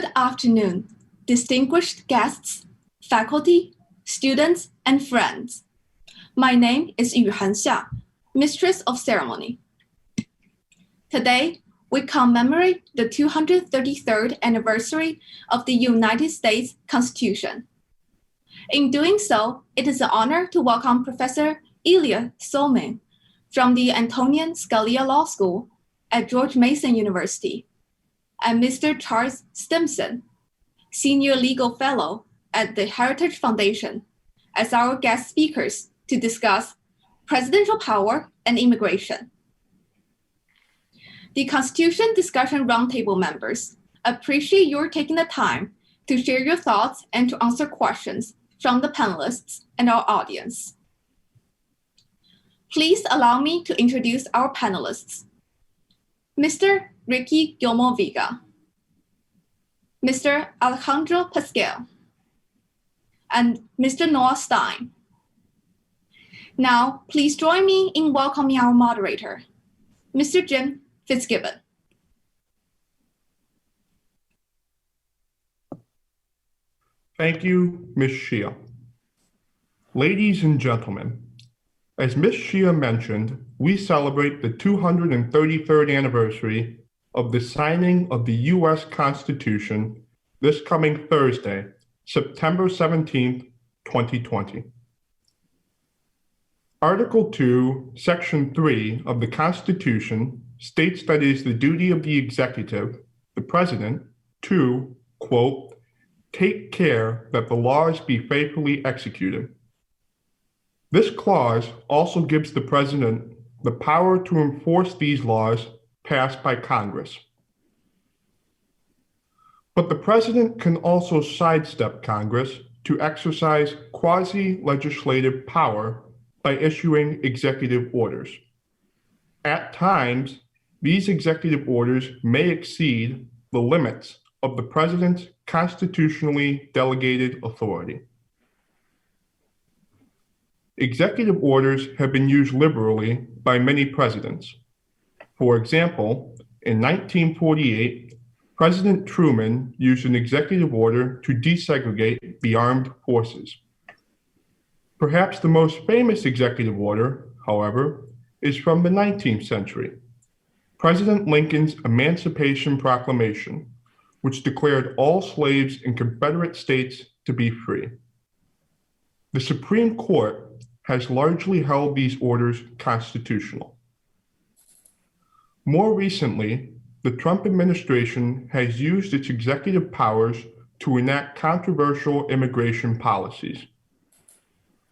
Good afternoon, distinguished guests, faculty, students, and friends. My name is Yuhan Xia, Mistress of Ceremony. Today, we commemorate the 233rd anniversary of the United States Constitution. In doing so, it is an honor to welcome Professor Ilya Somin from the Antonin Scalia Law School at George Mason University, and Mr. Charles Stimson, Senior Legal Fellow at the Heritage Foundation, as our guest speakers to discuss presidential power and immigration. The Constitution Discussion Roundtable members appreciate your taking the time to share your thoughts and to answer questions from the panelists and our audience. Please allow me to introduce our panelists. Mr. Ricky Gilmore-Vega, Mr. Alejandro Pascal, and Mr. Noah Stein. Now, please join me in welcoming our moderator, Mr. Jim Fitzgibbon. Thank you, Ms. Shia. Ladies and gentlemen, as Ms. Shia mentioned, we celebrate the 233rd anniversary of the signing of the U.S. Constitution this coming Thursday, September 17th, 2020. Article 2, Section 3 of the Constitution states that it is the duty of the executive, the president, to, quote, take care that the laws be faithfully executed. This clause also gives the president the power to enforce these laws passed by Congress. But the president can also sidestep Congress to exercise quasi-legislative power by issuing executive orders. At times, these executive orders may exceed the limits of the president's constitutionally delegated authority. Executive orders have been used liberally by many presidents. For example, in 1948, President Truman used an executive order to desegregate the armed forces. Perhaps the most famous executive order, however, is from the 19th century, President Lincoln's Emancipation Proclamation, which declared all slaves in Confederate states to be free. The Supreme Court has largely held these orders constitutional. More recently, the Trump administration has used its executive powers to enact controversial immigration policies.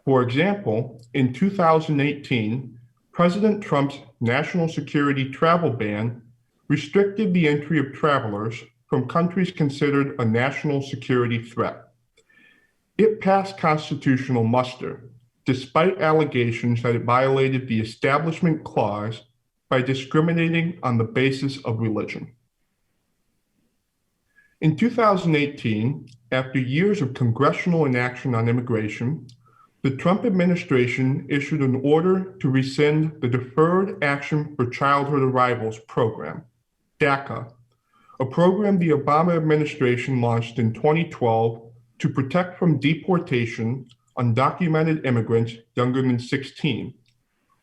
For example, in 2018, President Trump's national security travel ban restricted the entry of travelers from countries considered a national security threat. It passed constitutional muster, despite allegations that it violated the Establishment Clause by discriminating on the basis of religion. In 2018, after years of congressional inaction on immigration, the Trump administration issued an order to rescind the Deferred Action for Childhood Arrivals program, DACA, a program the Obama administration launched in 2012 to protect from deportation undocumented immigrants younger than 16,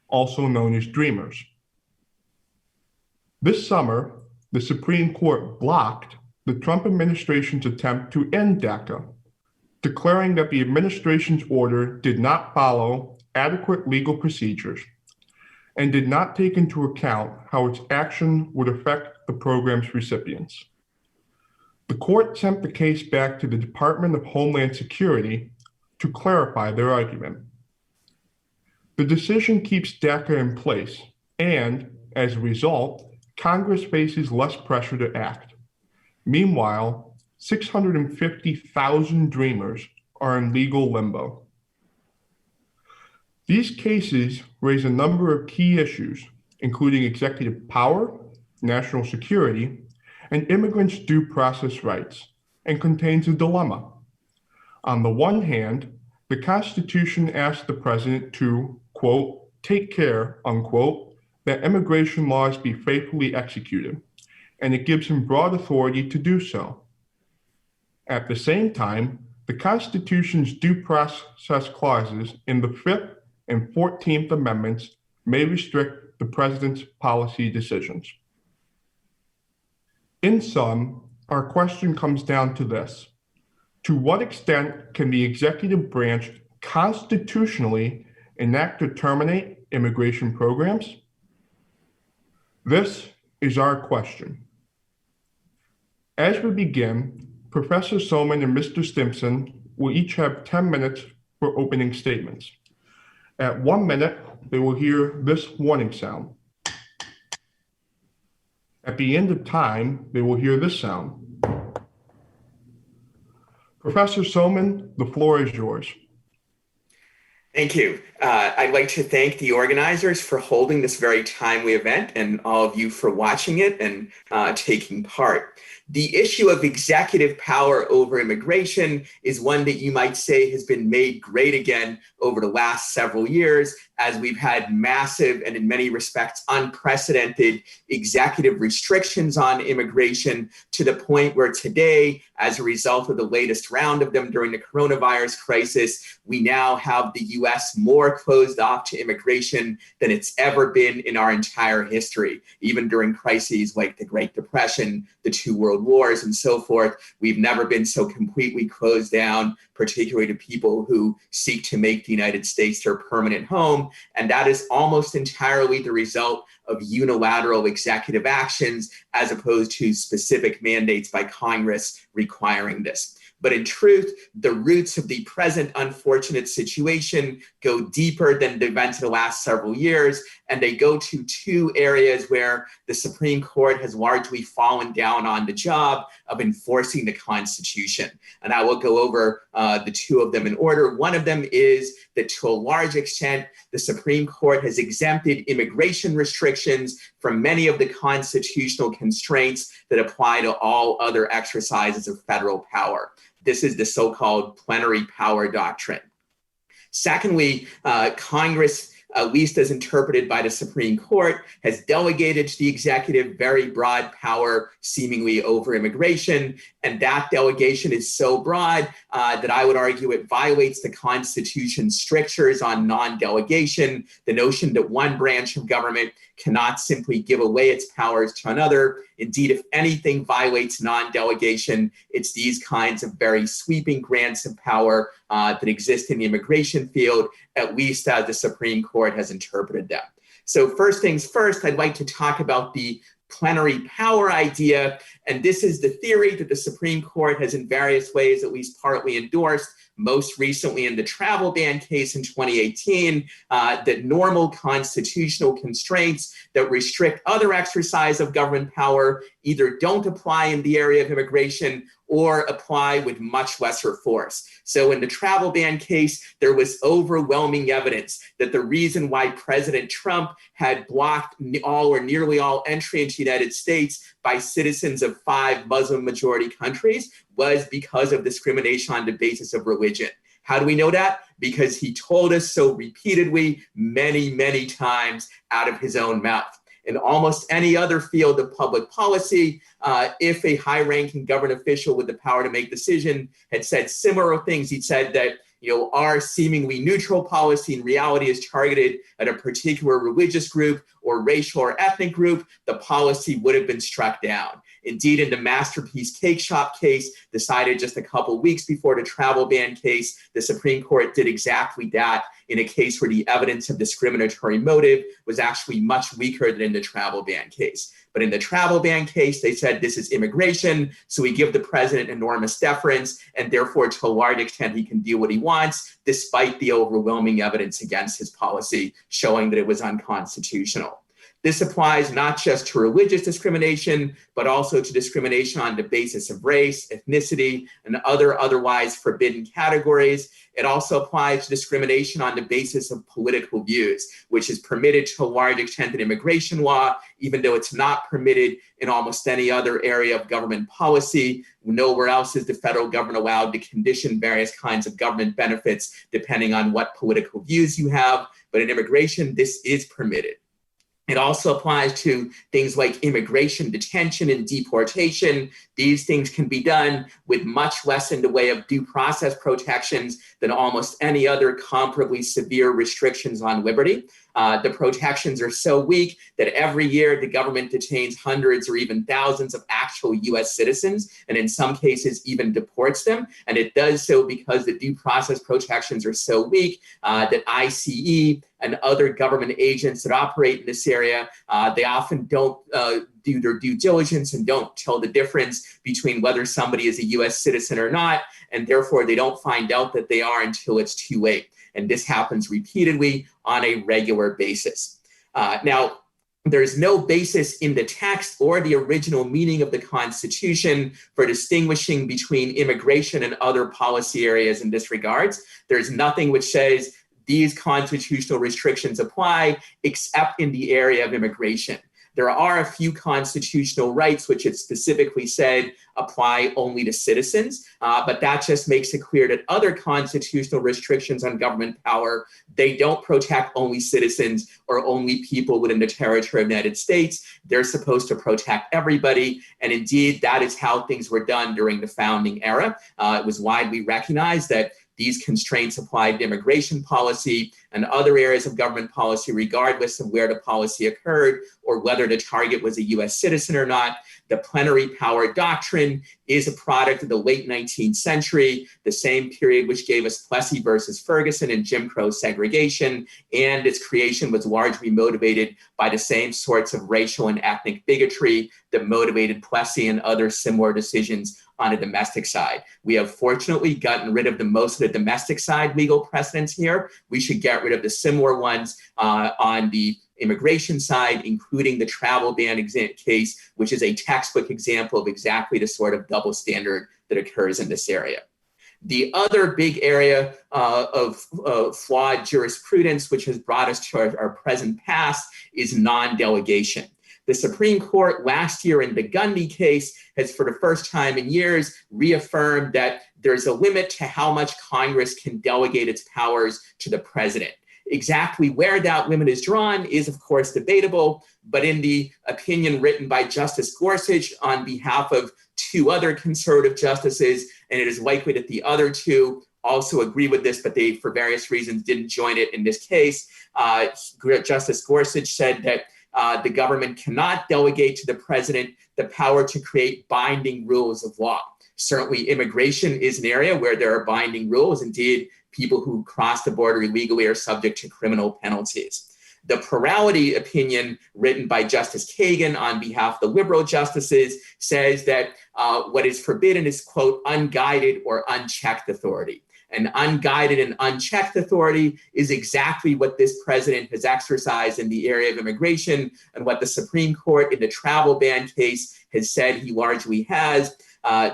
also known as Dreamers. This summer, the Supreme Court blocked the Trump administration's attempt to end DACA, declaring that the administration's order did not follow adequate legal procedures and did not take into account how its action would affect the program's recipients. The court sent the case back to the Department of Homeland Security to clarify their argument. The decision keeps DACA in place, and as a result, Congress faces less pressure to act. Meanwhile, 650,000 Dreamers are in legal limbo. These cases raise a number of key issues, including executive power, national security, and immigrants' due process rights, and contains a dilemma. On the one hand, the Constitution asks the president to, quote, take care, unquote, that immigration laws be faithfully executed, and it gives him broad authority to do so. At the same time, the Constitution's due process clauses in the 5th and 14th Amendments may restrict the president's policy decisions. In sum, our question comes down to this. To what extent can the executive branch constitutionally enact or terminate immigration programs? This is our question. As we begin, Professor Somin and Mr. Stimson will each have 10 minutes for opening statements. At 1 minute, they will hear this warning sound. At the end of time, they will hear this sound. Professor Somin, the floor is yours. Thank you. I'd like to thank the organizers for holding this very timely event and all of you for watching it and taking part. The issue of executive power over immigration is one that you might say has been made great again over the last several years, as we've had massive and in many respects unprecedented executive restrictions on immigration, to the point where today, as a result of the latest round of them during the coronavirus crisis, we now have the US more closed off to immigration than it's ever been in our entire history. Even during crises like the Great Depression, the 2 World Wars, and so forth, we've never been so completely closed down, particularly to people who seek to make the United States their permanent home. And that is almost entirely the result of unilateral executive actions, as opposed to specific mandates by Congress requiring this. But in truth, the roots of the present unfortunate situation go deeper than the events of the last several years, and they go to 2 areas where the Supreme Court has largely fallen down on the job of enforcing the Constitution. And I will go over the 2 of them in order. One of them is that, to a large extent, the Supreme Court has exempted immigration restrictions from many of the constitutional constraints that apply to all other exercises of federal power. This is the so-called plenary power doctrine. Secondly, Congress, at least as interpreted by the Supreme Court, has delegated to the executive very broad power, seemingly over immigration. And that delegation is so broad that I would argue it violates the Constitution's strictures on non-delegation, the notion that one branch of government cannot simply give away its powers to another. Indeed, if anything violates non-delegation, it's these kinds of very sweeping grants of power that exist in the immigration field, at least as the Supreme Court has interpreted them. So first things first, I'd like to talk about the plenary power idea. And this is the theory that the Supreme Court has in various ways at least partly endorsed, most recently in the travel ban case in 2018, that normal constitutional constraints that restrict other exercise of government power either don't apply in the area of immigration or apply with much lesser force. So in the travel ban case, there was overwhelming evidence that the reason why President Trump had blocked all or nearly all entry into the United States by citizens of 5 Muslim-majority countries was because of discrimination on the basis of religion. How do we know that? Because he told us so repeatedly, many, many times out of his own mouth. In almost any other field of public policy, if a high-ranking government official with the power to make decision had said similar things, he'd said that our seemingly neutral policy in reality is targeted at a particular religious group or racial or ethnic group, the policy would have been struck down. Indeed, in the Masterpiece Cake Shop case, decided just a couple weeks before the travel ban case, the Supreme Court did exactly that in a case where the evidence of discriminatory motive was actually much weaker than in the travel ban case. But in the travel ban case, they said this is immigration, so we give the president enormous deference, and therefore, to a large extent, he can do what he wants, despite the overwhelming evidence against his policy showing that it was unconstitutional. This applies not just to religious discrimination, but also to discrimination on the basis of race, ethnicity, and other otherwise forbidden categories. It also applies to discrimination on the basis of political views, which is permitted to a large extent in immigration law, even though it's not permitted in almost any other area of government policy. Nowhere else is the federal government allowed to condition various kinds of government benefits depending on what political views you have. But in immigration, this is permitted. It also applies to things like immigration detention and deportation. These things can be done with much less in the way of due process protections than almost any other comparably severe restrictions on liberty. The protections are so weak that every year the government detains hundreds or even thousands of actual US citizens, and in some cases even deports them. And it does so because the due process protections are so weak that ICE and other government agents that operate in this area, they often don't do their due diligence and don't tell the difference between whether somebody is a US citizen or not, and therefore they don't find out that they are until it's too late. And this happens repeatedly on a regular basis. Now, there's no basis in the text or the original meaning of the Constitution for distinguishing between immigration and other policy areas in this regards. There's nothing which says these constitutional restrictions apply except in the area of immigration. There are a few constitutional rights which it specifically said apply only to citizens, but that just makes it clear that other constitutional restrictions on government power, they don't protect only citizens or only people within the territory of the United States. They're supposed to protect everybody, and indeed that is how things were done during the founding era. It was widely recognized that these constraints applied to immigration policy and other areas of government policy, regardless of where the policy occurred or whether the target was a US citizen or not. The plenary power doctrine is a product of the late 19th century, the same period which gave us Plessy versus Ferguson and Jim Crow segregation, and its creation was largely motivated by the same sorts of racial and ethnic bigotry that motivated Plessy and other similar decisions on a domestic side. We have fortunately gotten rid of most of the domestic side legal precedents here. We should get rid of the similar ones on the immigration side, including the travel ban case, which is a textbook example of exactly the sort of double standard that occurs in this area. The other big area of flawed jurisprudence, which has brought us to our present past, is non-delegation. The Supreme Court last year in the Gundy case has, for the first time in years, reaffirmed that there's a limit to how much Congress can delegate its powers to the president. Exactly where that limit is drawn is, of course, debatable, but in the opinion written by Justice Gorsuch on behalf of two other conservative justices, and it is likely that the other two also agree with this, but they, for various reasons, didn't join it in this case. Justice Gorsuch said that the government cannot delegate to the president the power to create binding rules of law. Certainly, immigration is an area where there are binding rules. Indeed, people who cross the border illegally are subject to criminal penalties. The plurality opinion written by Justice Kagan on behalf of the liberal justices says that what is forbidden is, quote, unguided or unchecked authority. And unguided and unchecked authority is exactly what this president has exercised in the area of immigration and what the Supreme Court in the travel ban case has said he largely has.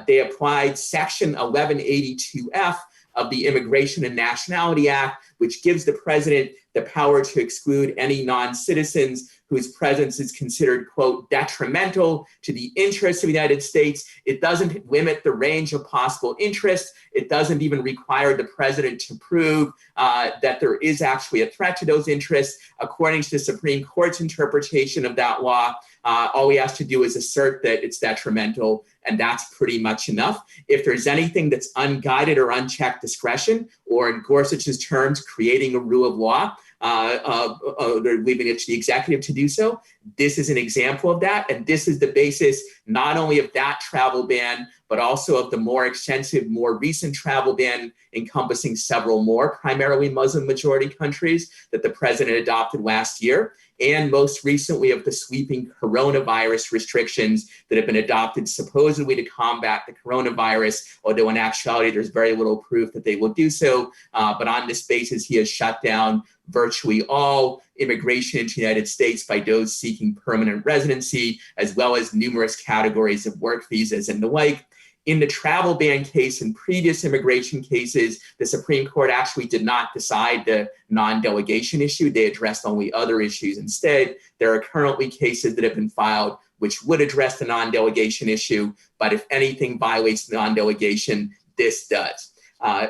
They applied Section 1182F of the Immigration and Nationality Act, which gives the president the power to exclude any non-citizens whose presence is considered, quote, detrimental to the interests of the United States. It doesn't limit the range of possible interests. It doesn't even require the president to prove that there is actually a threat to those interests. According to the Supreme Court's interpretation of that law, all he has to do is assert that it's detrimental, and that's pretty much enough. If there's anything that's unguided or unchecked discretion, or in Gorsuch's terms, creating a rule of law, they're leaving it to the executive to do so. This is an example of that, and this is the basis not only of that travel ban, but also of the more extensive, more recent travel ban encompassing several more primarily Muslim-majority countries that the president adopted last year, and most recently of the sweeping coronavirus restrictions that have been adopted supposedly to combat the coronavirus, although in actuality there's very little proof that they will do so. But on this basis, he has shut down virtually all immigration into the United States by those seeking permanent residency, as well as numerous categories of work visas and the like. In the travel ban case and previous immigration cases, the Supreme Court actually did not decide the non-delegation issue. They addressed only other issues instead. There are currently cases that have been filed which would address the non-delegation issue, but if anything violates non-delegation, this does.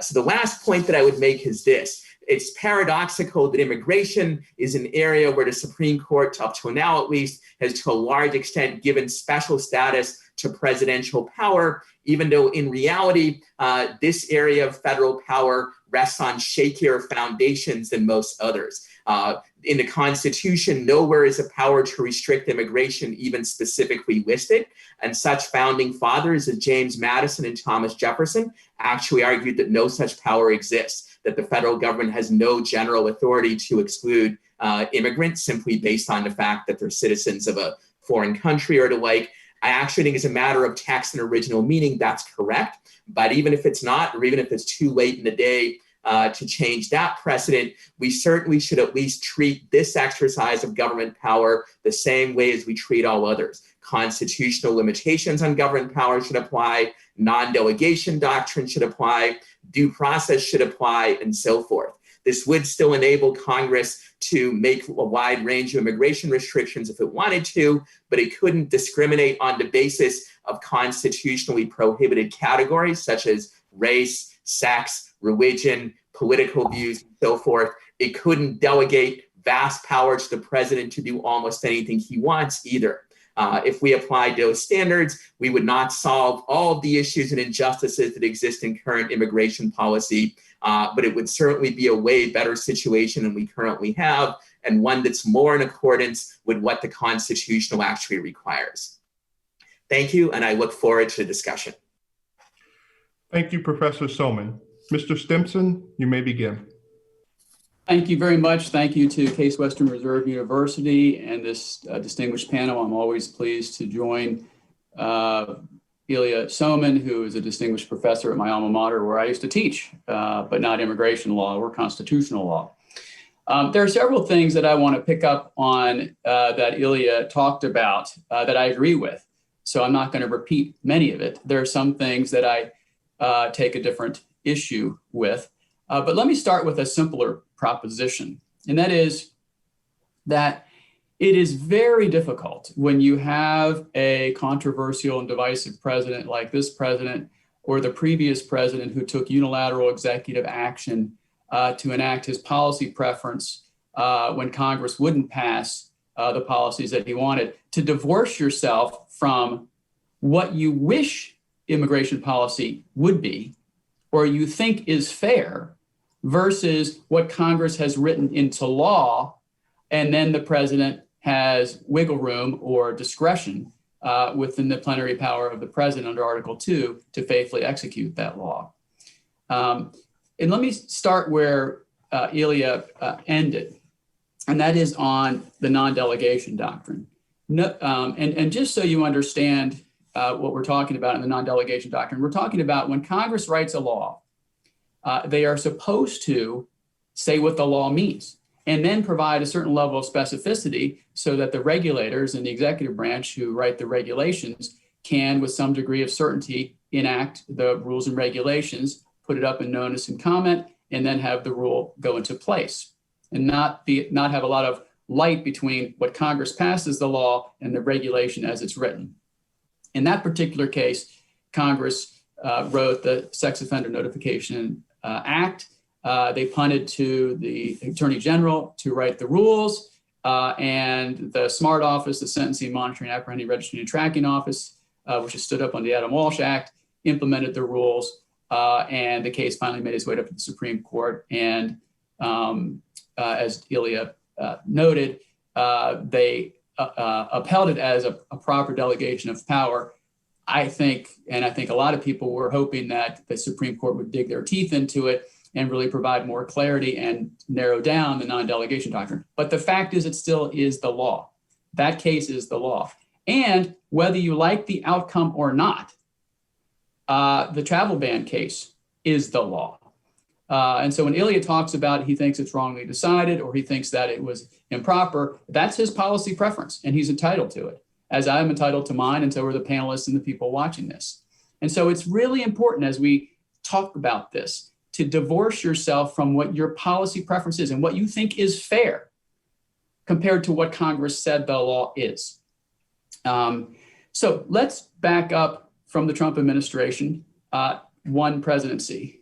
So the last point that I would make is this. It's paradoxical that immigration is an area where the Supreme Court, up to now at least, has to a large extent given special status to presidential power, even though in reality, this area of federal power rests on shakier foundations than most others. In the Constitution, nowhere is a power to restrict immigration even specifically listed. And such founding fathers as James Madison and Thomas Jefferson actually argued that no such power exists, that the federal government has no general authority to exclude immigrants simply based on the fact that they're citizens of a foreign country or the like. I actually think as a matter of text and original meaning, that's correct. But even if it's not, or even if it's too late in the day to change that precedent, we certainly should at least treat this exercise of government power the same way as we treat all others. Constitutional limitations on government power should apply, non-delegation doctrine should apply, due process should apply, and so forth. This would still enable Congress to make a wide range of immigration restrictions if it wanted to, but it couldn't discriminate on the basis of constitutionally prohibited categories such as race, sex, religion, political views, and so forth. It couldn't delegate vast power to the president to do almost anything he wants either. If we applied those standards, we would not solve all of the issues and injustices that exist in current immigration policy, but it would certainly be a way better situation than we currently have, and one that's more in accordance with what the Constitution actually requires. Thank you, and I look forward to the discussion. Thank you, Professor Somin. Mr. Stimson, you may begin. Thank you very much. Thank you to Case Western Reserve University and this distinguished panel. I'm always pleased to join Ilya Somin, who is a distinguished professor at my alma mater where I used to teach, but not immigration law or constitutional law. There are several things that I want to pick up on that Ilya talked about that I agree with. So I'm not going to repeat many of it. There are some things that I take a different issue with. But let me start with a simpler proposition, and that is that it is very difficult when you have a controversial and divisive president like this president or the previous president who took unilateral executive action to enact his policy preference when Congress wouldn't pass the policies that he wanted, to divorce yourself from what you wish immigration policy would be or you think is fair versus what Congress has written into law, and then the president has wiggle room or discretion within the plenary power of the president under Article 2 to faithfully execute that law. And let me start where Ilya ended, and that is on the non-delegation doctrine. And just so you understand what we're talking about in the non-delegation doctrine, we're talking about when Congress writes a law, they are supposed to say what the law means and then provide a certain level of specificity so that the regulators in the executive branch who write the regulations can, with some degree of certainty, enact the rules and regulations, put it up in notice and comment, and then have the rule go into place and not have a lot of light between what Congress passes the law and the regulation as it's written. In that particular case, Congress wrote the Sex Offender Notification Act. They punted to the Attorney General to write the rules, and the SMART office, the Sentencing, Monitoring, Apprehending, Registering, and Tracking Office, which is stood up on the Adam Walsh Act, implemented the rules, and the case finally made its way up to the Supreme Court. And as Ilya noted, they upheld it as a proper delegation of power. I think a lot of people were hoping that the Supreme Court would dig their teeth into it and really provide more clarity and narrow down the non-delegation doctrine. But the fact is, it still is the law. That case is the law. And whether you like the outcome or not, the travel ban case is the law. And so when Ilya talks about he thinks it's wrongly decided or he thinks that it was improper, that's his policy preference, and he's entitled to it, as I'm entitled to mine, and so are the panelists and the people watching this. And so it's really important as we talk about this to divorce yourself from what your policy preference is and what you think is fair compared to what Congress said the law is. So let's back up from the Trump administration, one presidency.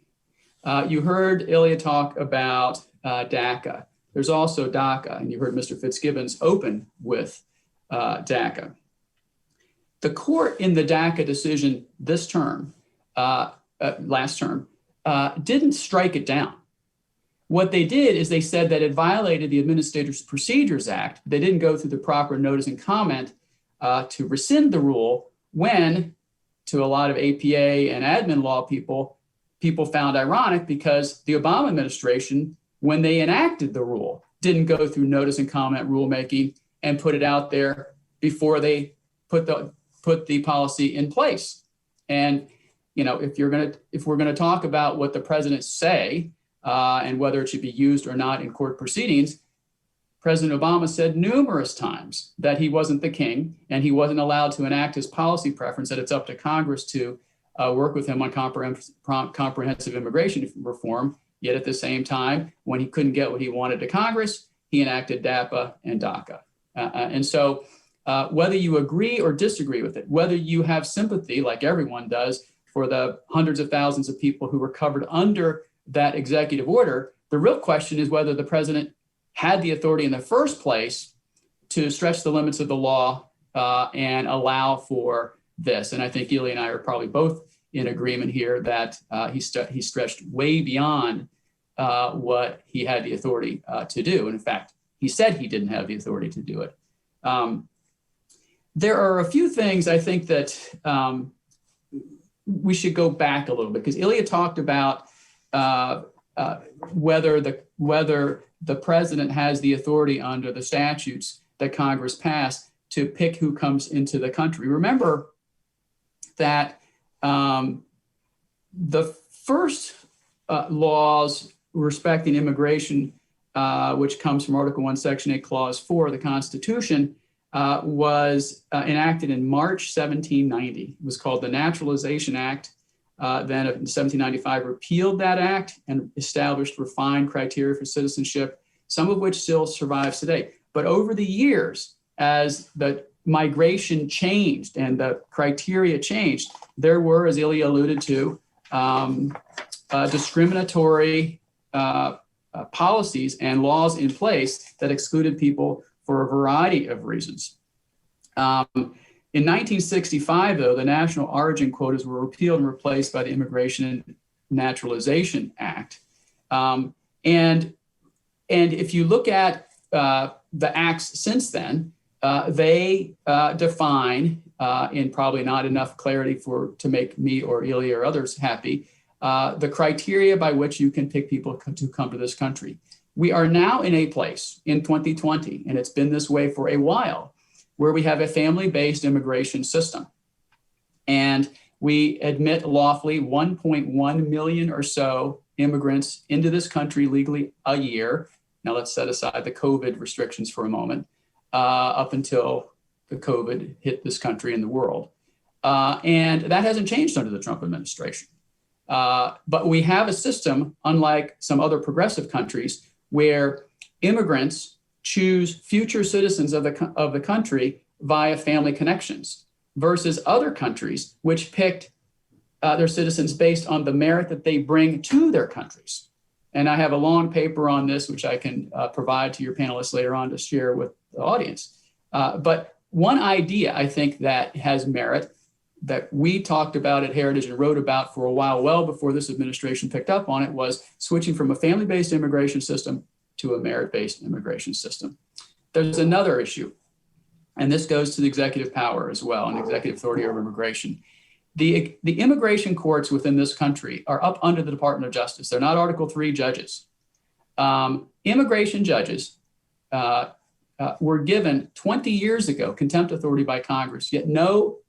You heard Ilya talk about DACA. There's also DACA, and you heard Mr. Fitzgibbons open with DACA. The court in the DACA decision this term, last term, didn't strike it down. What they did is they said that it violated the Administrative Procedures Act. They didn't go through the proper notice and comment to rescind the rule when, to a lot of APA and admin law people found ironic because the Obama administration, when they enacted the rule, didn't go through notice and comment rulemaking and put it out there before they put the policy in place. And if we're gonna talk about what the president say and whether it should be used or not in court proceedings, President Obama said numerous times that he wasn't the king and he wasn't allowed to enact his policy preference, that it's up to Congress to work with him on comprehensive immigration reform. Yet at the same time, when he couldn't get what he wanted to Congress, he enacted DAPA and DACA. And so whether you agree or disagree with it, whether you have sympathy, like everyone does, for the hundreds of thousands of people who were covered under that executive order, the real question is whether the president had the authority in the first place to stretch the limits of the law and allow for this. And I think Ilya and I are probably both in agreement here that he stretched way beyond what he had the authority to do. And in fact, he said he didn't have the authority to do it. There are a few things I think that we should go back a little bit, because Ilya talked about whether the president has the authority under the statutes that Congress passed to pick who comes into the country. Remember that the first laws respecting immigration, which comes from Article 1, Section 8, Clause 4 of the Constitution, was enacted in March 1790. It was called the Naturalization Act. Then in 1795 repealed that act and established refined criteria for citizenship, some of which still survives today. But over the years, as the migration changed and the criteria changed, there were, as Ilya alluded to, discriminatory policies and laws in place that excluded people for a variety of reasons. In 1965, though, the national origin quotas were repealed and replaced by the Immigration and Naturalization Act. And if you look at the acts since then, they define, in probably not enough clarity to make me or Ilya or others happy, the criteria by which you can pick people to come to this country. We are now in a place in 2020, and it's been this way for a while, where we have a family-based immigration system. And we admit lawfully 1.1 million or so immigrants into this country legally a year. Now let's set aside the COVID restrictions for a moment, up until the COVID hit this country and the world. And that hasn't changed under the Trump administration. But we have a system, unlike some other progressive countries, where immigrants choose future citizens of the country via family connections, versus other countries which picked their citizens based on the merit that they bring to their countries. And I have a long paper on this, which I can provide to your panelists later on to share with the audience. But one idea I think that has merit, that we talked about at Heritage and wrote about for a while, well before this administration picked up on it, was switching from a family-based immigration system to a merit-based immigration system. There's another issue, and this goes to the executive power as well, and executive authority over immigration. The immigration courts within this country are up under the Department of Justice. They're not Article 3 judges. Immigration judges were given 20 years ago contempt authority by Congress, yet no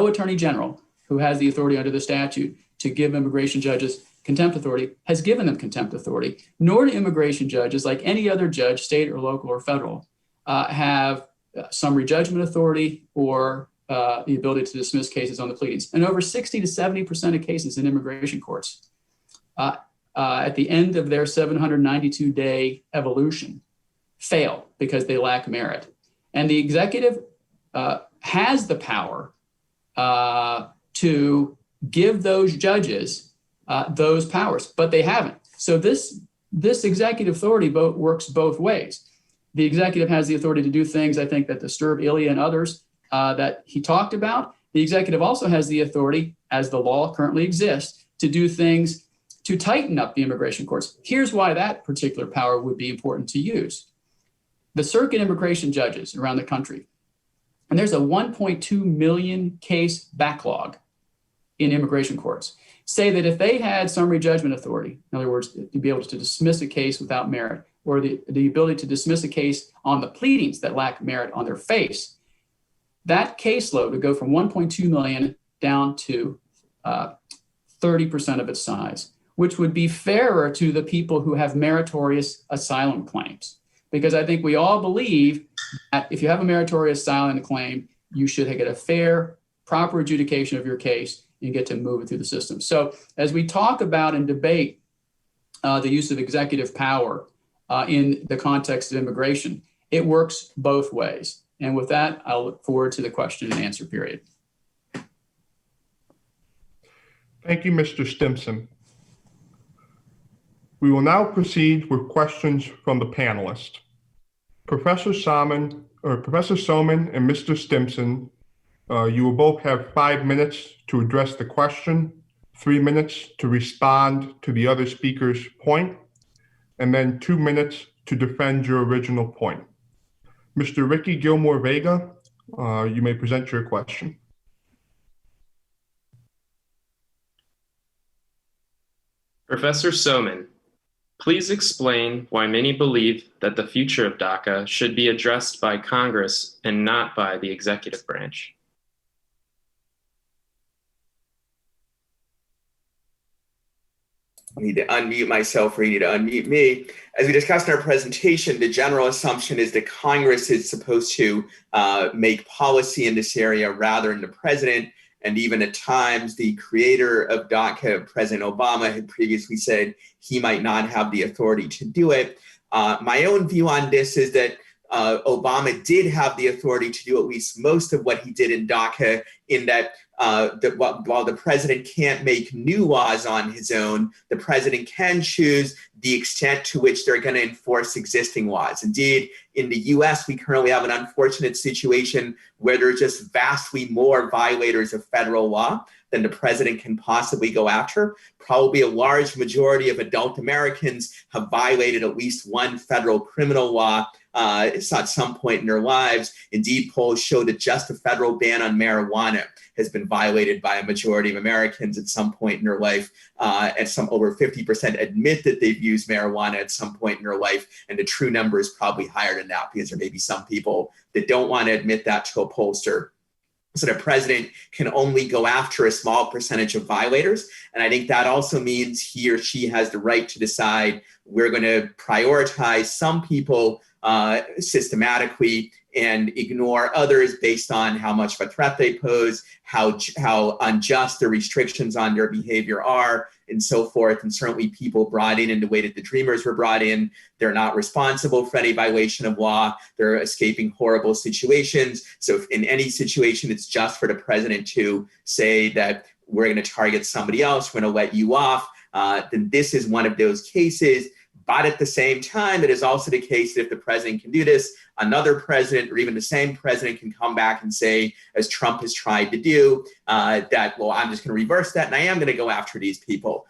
attorney general who has the authority under the statute to give immigration judges contempt authority has given them contempt authority, nor do immigration judges, like any other judge, state or local or federal, have summary judgment authority or the ability to dismiss cases on the pleadings. And over 60 to 70% of cases in immigration courts at the end of their 792-day evolution fail because they lack merit. And the executive has the power to give those judges those powers, but they haven't. So this this executive authority works both ways. The executive has the authority to do things, I think, that disturb Ilya and others that he talked about. The executive also has the authority, as the law currently exists, to do things to tighten up the immigration courts. Here's why that particular power would be important to use. The circuit immigration judges around the country, and there's a 1.2 million case backlog in immigration courts, say that if they had summary judgment authority, in other words, to be able to dismiss a case without merit, or the ability to dismiss a case on the pleadings that lack merit on their face, that caseload would go from 1.2 million down to 30% of its size, which would be fairer to the people who have meritorious asylum claims. Because I think we all believe that if you have a meritorious asylum claim, you should get a fair, proper adjudication of your case and get to move it through the system. So as we talk about and debate the use of executive power in the context of immigration, it works both ways. And with that, I'll look forward to the question and answer period. Thank you, Mr. Stimson. We will now proceed with questions from the panelists. Professor Somin and Mr. Stimson, you will both have 5 minutes to address the question, 3 minutes to respond to the other speaker's point, and then 2 minutes to defend your original point. Mr. Ricky Gilmore Vega, you may present your question. Professor Somin, please explain why many believe that the future of DACA should be addressed by Congress and not by the executive branch. I need to unmute myself, or you need to unmute me. As we discussed in our presentation, the general assumption is that Congress is supposed to make policy in this area rather than the president. And even at times, the creator of DACA, President Obama, had previously said he might not have the authority to do it. My own view on this is that Obama did have the authority to do at least most of what he did in DACA, in that while the president can't make new laws on his own, the president can choose the extent to which they're going to enforce existing laws. Indeed, in the US, we currently have an unfortunate situation where there are just vastly more violators of federal law than the president can possibly go after. Probably a large majority of adult Americans have violated at least one federal criminal law at some point in their lives. Indeed, polls show that just a federal ban on marijuana has been violated by a majority of Americans at some point in their life. And some over 50% admit that they've used marijuana at some point in their life. And the true number is probably higher than that, because there may be some people that don't want to admit that to a pollster. So the president can only go after a small percentage of violators. And I think that also means he or she has the right to decide, we're going to prioritize some people systematically and ignore others based on how much of a threat they pose, how unjust the restrictions on their behavior are, and so forth. And certainly people brought in the way that the Dreamers were brought in, they're not responsible for any violation of law. They're escaping horrible situations. So if in any situation, it's just for the president to say that we're going to target somebody else, we're going to let you off, then this is one of those cases. But at the same time, it is also the case that if the president can do this, another president or even the same president can come back and say, as Trump has tried to do, that, well, I'm just going to reverse that and I am going to go after these people.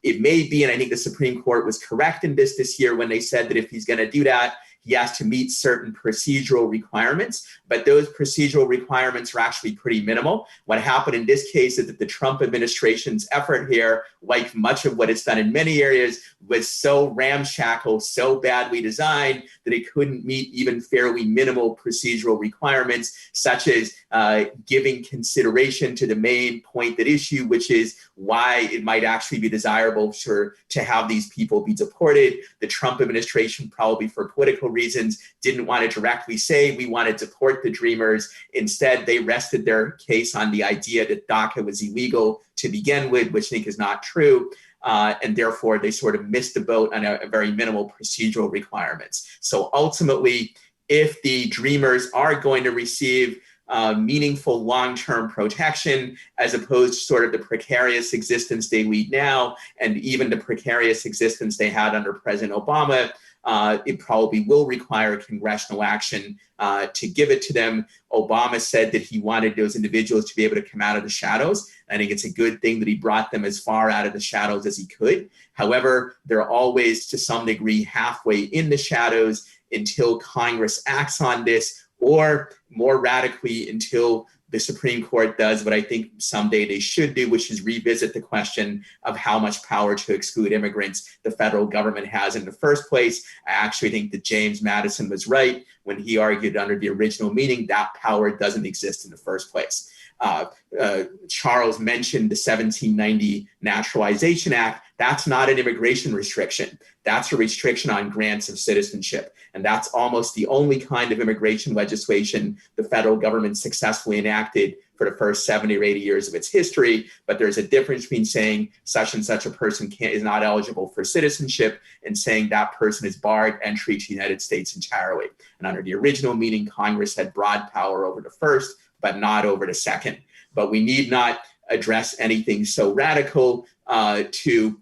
It may be, and I think the Supreme Court was correct in this year when they said that if he's going to do that, he has to meet certain procedural requirements, but those procedural requirements are actually pretty minimal. What happened in this case is that the Trump administration's effort here, like much of what it's done in many areas, was so ramshackle, so badly designed that it couldn't meet even fairly minimal procedural requirements, such as giving consideration to the main point at issue, which is why it might actually be desirable to have these people be deported. The Trump administration, probably for political reasons, didn't want to directly say we want to deport the Dreamers. Instead, they rested their case on the idea that DACA was illegal to begin with, which I think is not true. And therefore, they sort of missed the boat on a very minimal procedural requirements. So ultimately, if the Dreamers are going to receive meaningful long-term protection, as opposed to sort of the precarious existence they lead now, and even the precarious existence they had under President Obama. It probably will require congressional action to give it to them. Obama said that he wanted those individuals to be able to come out of the shadows. I think it's a good thing that he brought them as far out of the shadows as he could. However, they're always, to some degree, halfway in the shadows until Congress acts on this, or more radically, until the Supreme Court does what I think someday they should do, which is revisit the question of how much power to exclude immigrants the federal government has in the first place. I actually think that James Madison was right when he argued under the original meaning that power doesn't exist in the first place. Charles mentioned the 1790 Naturalization Act. That's not an immigration restriction. That's a restriction on grants of citizenship. And that's almost the only kind of immigration legislation the federal government successfully enacted for the first 70 or 80 years of its history. But there's a difference between saying such and such a person is not eligible for citizenship and saying that person is barred entry to the United States entirely. And under the original meaning, Congress had broad power over the first, but not over the second. But we need not address anything so radical to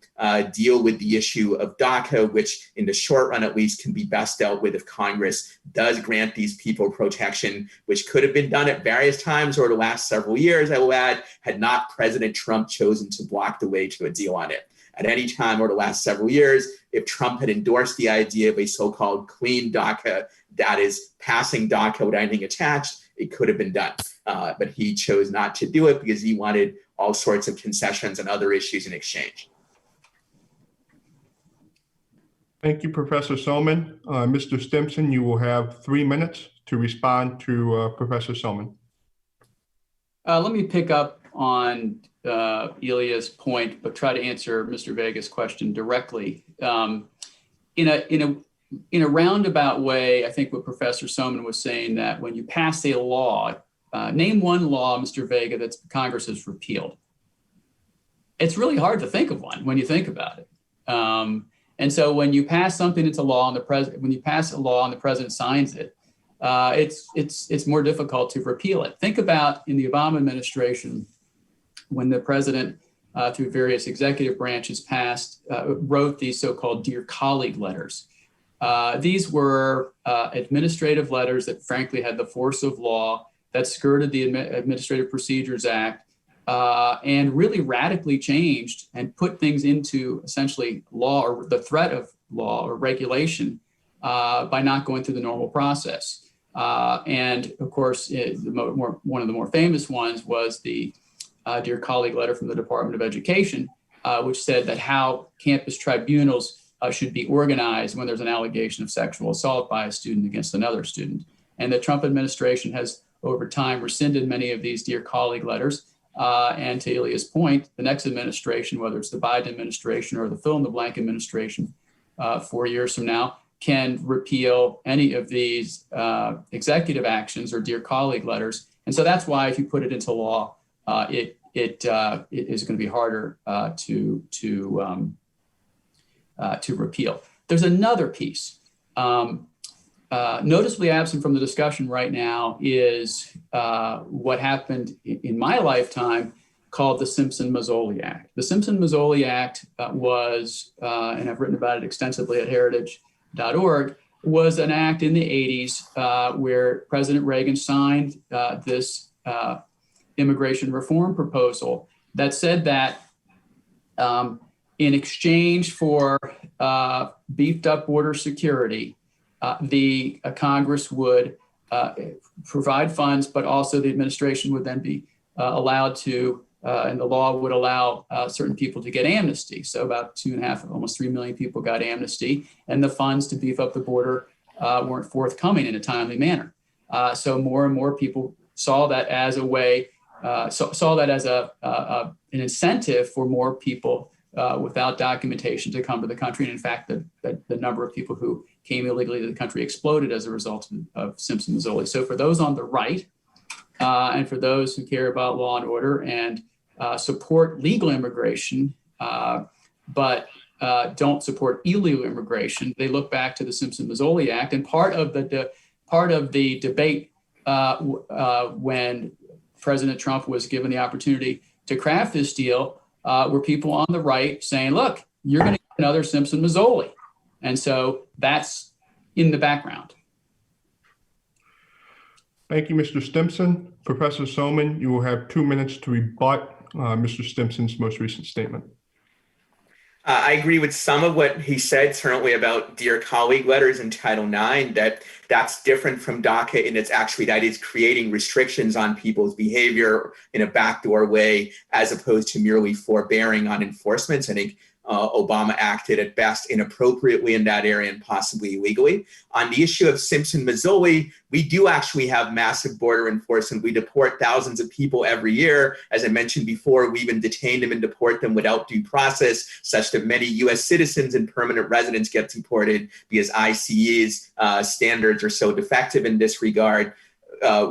deal with the issue of DACA, which in the short run at least can be best dealt with if Congress does grant these people protection, which could have been done at various times over the last several years, I will add, had not President Trump chosen to block the way to a deal on it. At any time over the last several years, if Trump had endorsed the idea of a so-called clean DACA, that is passing DACA without anything attached, it could have been done. But he chose not to do it because he wanted all sorts of concessions and other issues in exchange. Thank you, Professor Somin. Mr. Stimson, you will have 3 minutes to respond to Professor Somin. Let me pick up on Ilya's point, but try to answer Mr. Vega's question directly. In a roundabout way, I think what Professor Somin was saying, that when you pass a law, name one law, Mr. Vega, that Congress has repealed. It's really hard to think of one when you think about it. And so when you pass something into law and when you pass a law and the president signs it, it's more difficult to repeal it. Think about in the Obama administration, when the president, through various executive branches, wrote these so-called Dear Colleague letters. These were administrative letters that frankly had the force of law, that skirted the Administrative Procedures Act, and really radically changed and put things into essentially law, or the threat of law or regulation, by not going through the normal process. And of course, one of the more famous ones was the Dear Colleague letter from the Department of Education, which said that how campus tribunals should be organized when there's an allegation of sexual assault by a student against another student. And the Trump administration has, over time, rescinded many of these Dear Colleague letters. And to Ilya's point, the next administration, whether it's the Biden administration or the fill-in-the-blank administration 4 years from now, can repeal any of these executive actions or Dear Colleague letters. And so that's why if you put it into law, it is going to be harder to repeal. There's another piece. Noticeably absent from the discussion right now is what happened in my lifetime called the Simpson-Mazzoli Act. The Simpson-Mazzoli Act was, and I've written about it extensively at heritage.org, was an act in the 80s where President Reagan signed this immigration reform proposal that said that in exchange for beefed up border security, the Congress would provide funds, but also the administration would then be allowed to, and the law would allow certain people to get amnesty. So about 2.5, almost 3 million people got amnesty, and the funds to beef up the border weren't forthcoming in a timely manner. So more and more people saw that as a way, saw that as an incentive for more people without documentation to come to the country. And in fact, the number of people who came illegally to the country exploded as a result of Simpson-Mazzoli. So for those on the right, and for those who care about law and order and support legal immigration, but don't support illegal immigration, they look back to the Simpson-Mazzoli Act. And part of the debate when President Trump was given the opportunity to craft this deal were people on the right saying, look, you're going to get another Simpson-Mazzoli. And so that's in the background. Thank you, Mr. Stimson. Professor Somin, you will have 2 minutes to rebut Mr. Stimson's most recent statement. I agree with some of what he said, certainly about dear colleague letters in Title IX, that's different from DACA in its actually that is creating restrictions on people's behavior in a backdoor way, as opposed to merely forbearing on enforcement. I think Obama acted at best inappropriately in that area and possibly illegally. On the issue of Simpson-Mazzoli, we do actually have massive border enforcement. We deport thousands of people every year. As I mentioned before, we even detain them and deport them without due process, such that many US citizens and permanent residents get deported because ICE's standards are so defective in this regard.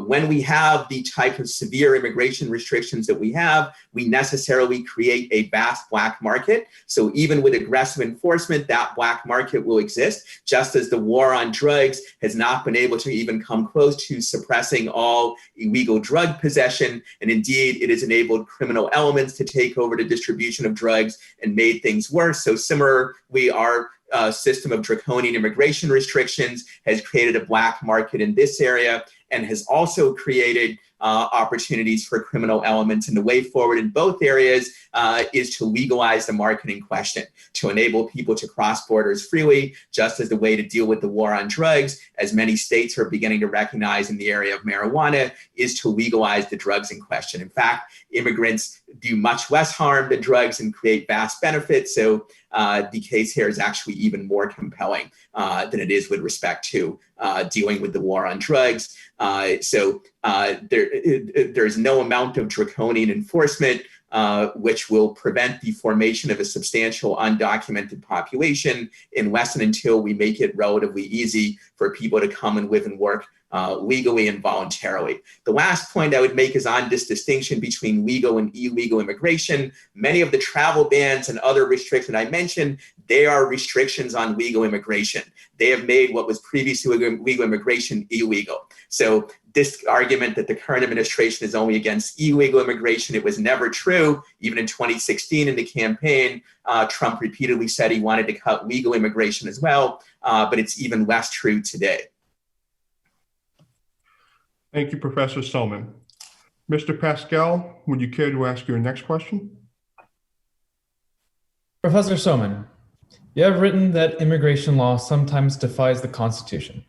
When we have the type of severe immigration restrictions that we have, we necessarily create a vast black market. So even with aggressive enforcement, that black market will exist, just as the war on drugs has not been able to even come close to suppressing all illegal drug possession. And indeed, it has enabled criminal elements to take over the distribution of drugs and made things worse. So similarly, our system of draconian immigration restrictions has created a black market in this area and has also created opportunities for criminal elements. And the way forward in both areas is to legalize the market in question, to enable people to cross borders freely, just as the way to deal with the war on drugs, as many states are beginning to recognize in the area of marijuana, is to legalize the drugs in question. In fact, immigrants do much less harm than drugs and create vast benefits. So the case here is actually even more compelling than it is with respect to dealing with the war on drugs. There's no amount of draconian enforcement which will prevent the formation of a substantial undocumented population unless and until we make it relatively easy for people to come and live and work legally and voluntarily. The last point I would make is on this distinction between legal and illegal immigration. Many of the travel bans and other restrictions I mentioned, they are restrictions on legal immigration. They have made what was previously legal immigration illegal. So this argument that the current administration is only against illegal immigration, it was never true. Even in 2016 in the campaign, Trump repeatedly said he wanted to cut legal immigration as well, but it's even less true today. Thank you, Professor Somin. Mr. Pascal, would you care to ask your next question? Professor Somin, you have written that immigration law sometimes defies the Constitution,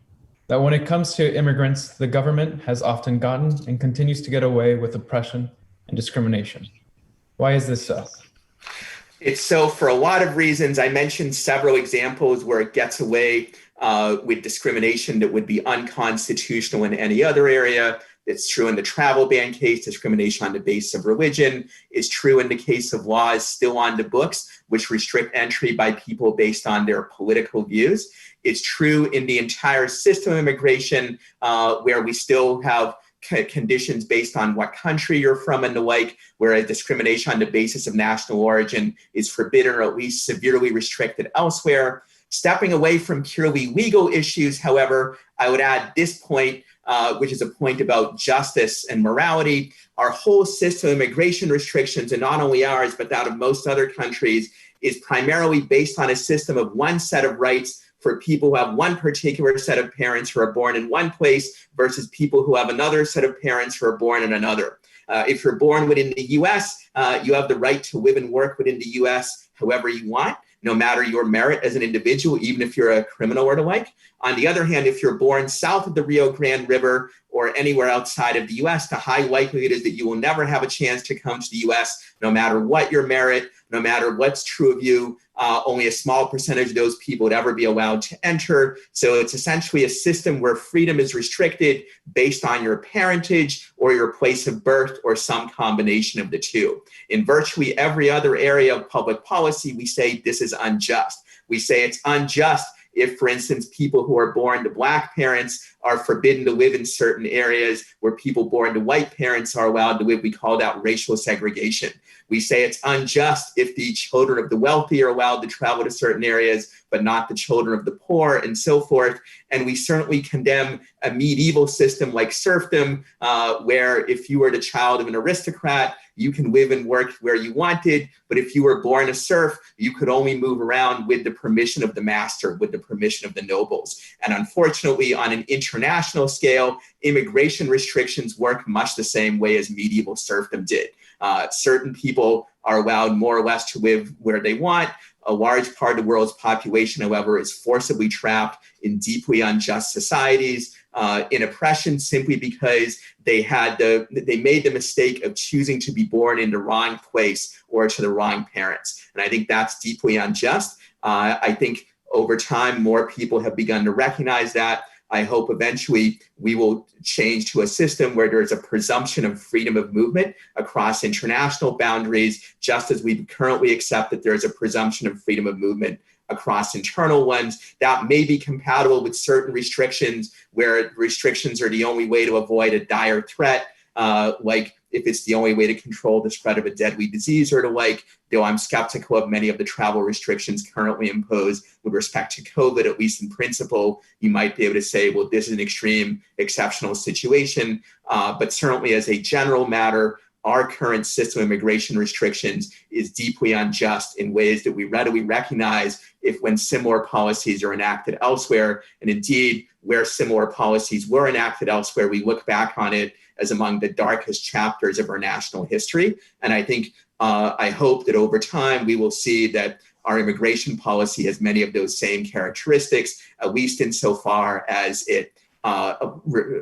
that when it comes to immigrants, the government has often gotten and continues to get away with oppression and discrimination. Why is this so? It's so for a lot of reasons. I mentioned several examples where it gets away with discrimination that would be unconstitutional in any other area. It's true in the travel ban case, discrimination on the basis of religion. It's true in the case of laws still on the books, which restrict entry by people based on their political views. It's true in the entire system of immigration, where we still have conditions based on what country you're from and the like, whereas discrimination on the basis of national origin is forbidden or at least severely restricted elsewhere. Stepping away from purely legal issues, however, I would add this point, which is a point about justice and morality. Our whole system of immigration restrictions, and not only ours, but that of most other countries, is primarily based on a system of one set of rights for people who have one particular set of parents who are born in one place versus people who have another set of parents who are born in another. If you're born within the US, you have the right to live and work within the US however you want, no matter your merit as an individual, even if you're a criminal or the like. On the other hand, if you're born south of the Rio Grande River or anywhere outside of the US, the high likelihood is that you will never have a chance to come to the US, no matter what your merit, no matter what's true of you. Only a small percentage of those people would ever be allowed to enter. So it's essentially a system where freedom is restricted based on your parentage or your place of birth or some combination of the two. In virtually every other area of public policy, we say this is unjust. We say it's unjust if, for instance, people who are born to Black parents are forbidden to live in certain areas where people born to white parents are allowed to live. We call that racial segregation. We say it's unjust if the children of the wealthy are allowed to travel to certain areas, but not the children of the poor, and so forth. And we certainly condemn a medieval system like serfdom, where if you were the child of an aristocrat, you can live and work where you wanted, but if you were born a serf, you could only move around with the permission of the master, with the permission of the nobles. And unfortunately, on an international scale, immigration restrictions work much the same way as medieval serfdom did. Certain people are allowed more or less to live where they want. A large part of the world's population, however, is forcibly trapped in deeply unjust societies, in oppression, simply because they made the mistake of choosing to be born in the wrong place or to the wrong parents. And I think that's deeply unjust. I think over time, more people have begun to recognize that. I hope eventually we will change to a system where there's a presumption of freedom of movement across international boundaries, just as we currently accept that there's a presumption of freedom of movement across internal ones. That may be compatible with certain restrictions, where restrictions are the only way to avoid a dire threat, like if it's the only way to control the spread of a deadly disease or the like, though I'm skeptical of many of the travel restrictions currently imposed with respect to COVID. At least in principle, you might be able to say, well, this is an extreme, exceptional situation. But certainly as a general matter, our current system of immigration restrictions is deeply unjust in ways that we readily recognize when similar policies are enacted elsewhere. And indeed, where similar policies were enacted elsewhere, we look back on it as among the darkest chapters of our national history. And I think, I hope that over time, we will see that our immigration policy has many of those same characteristics, at least insofar as it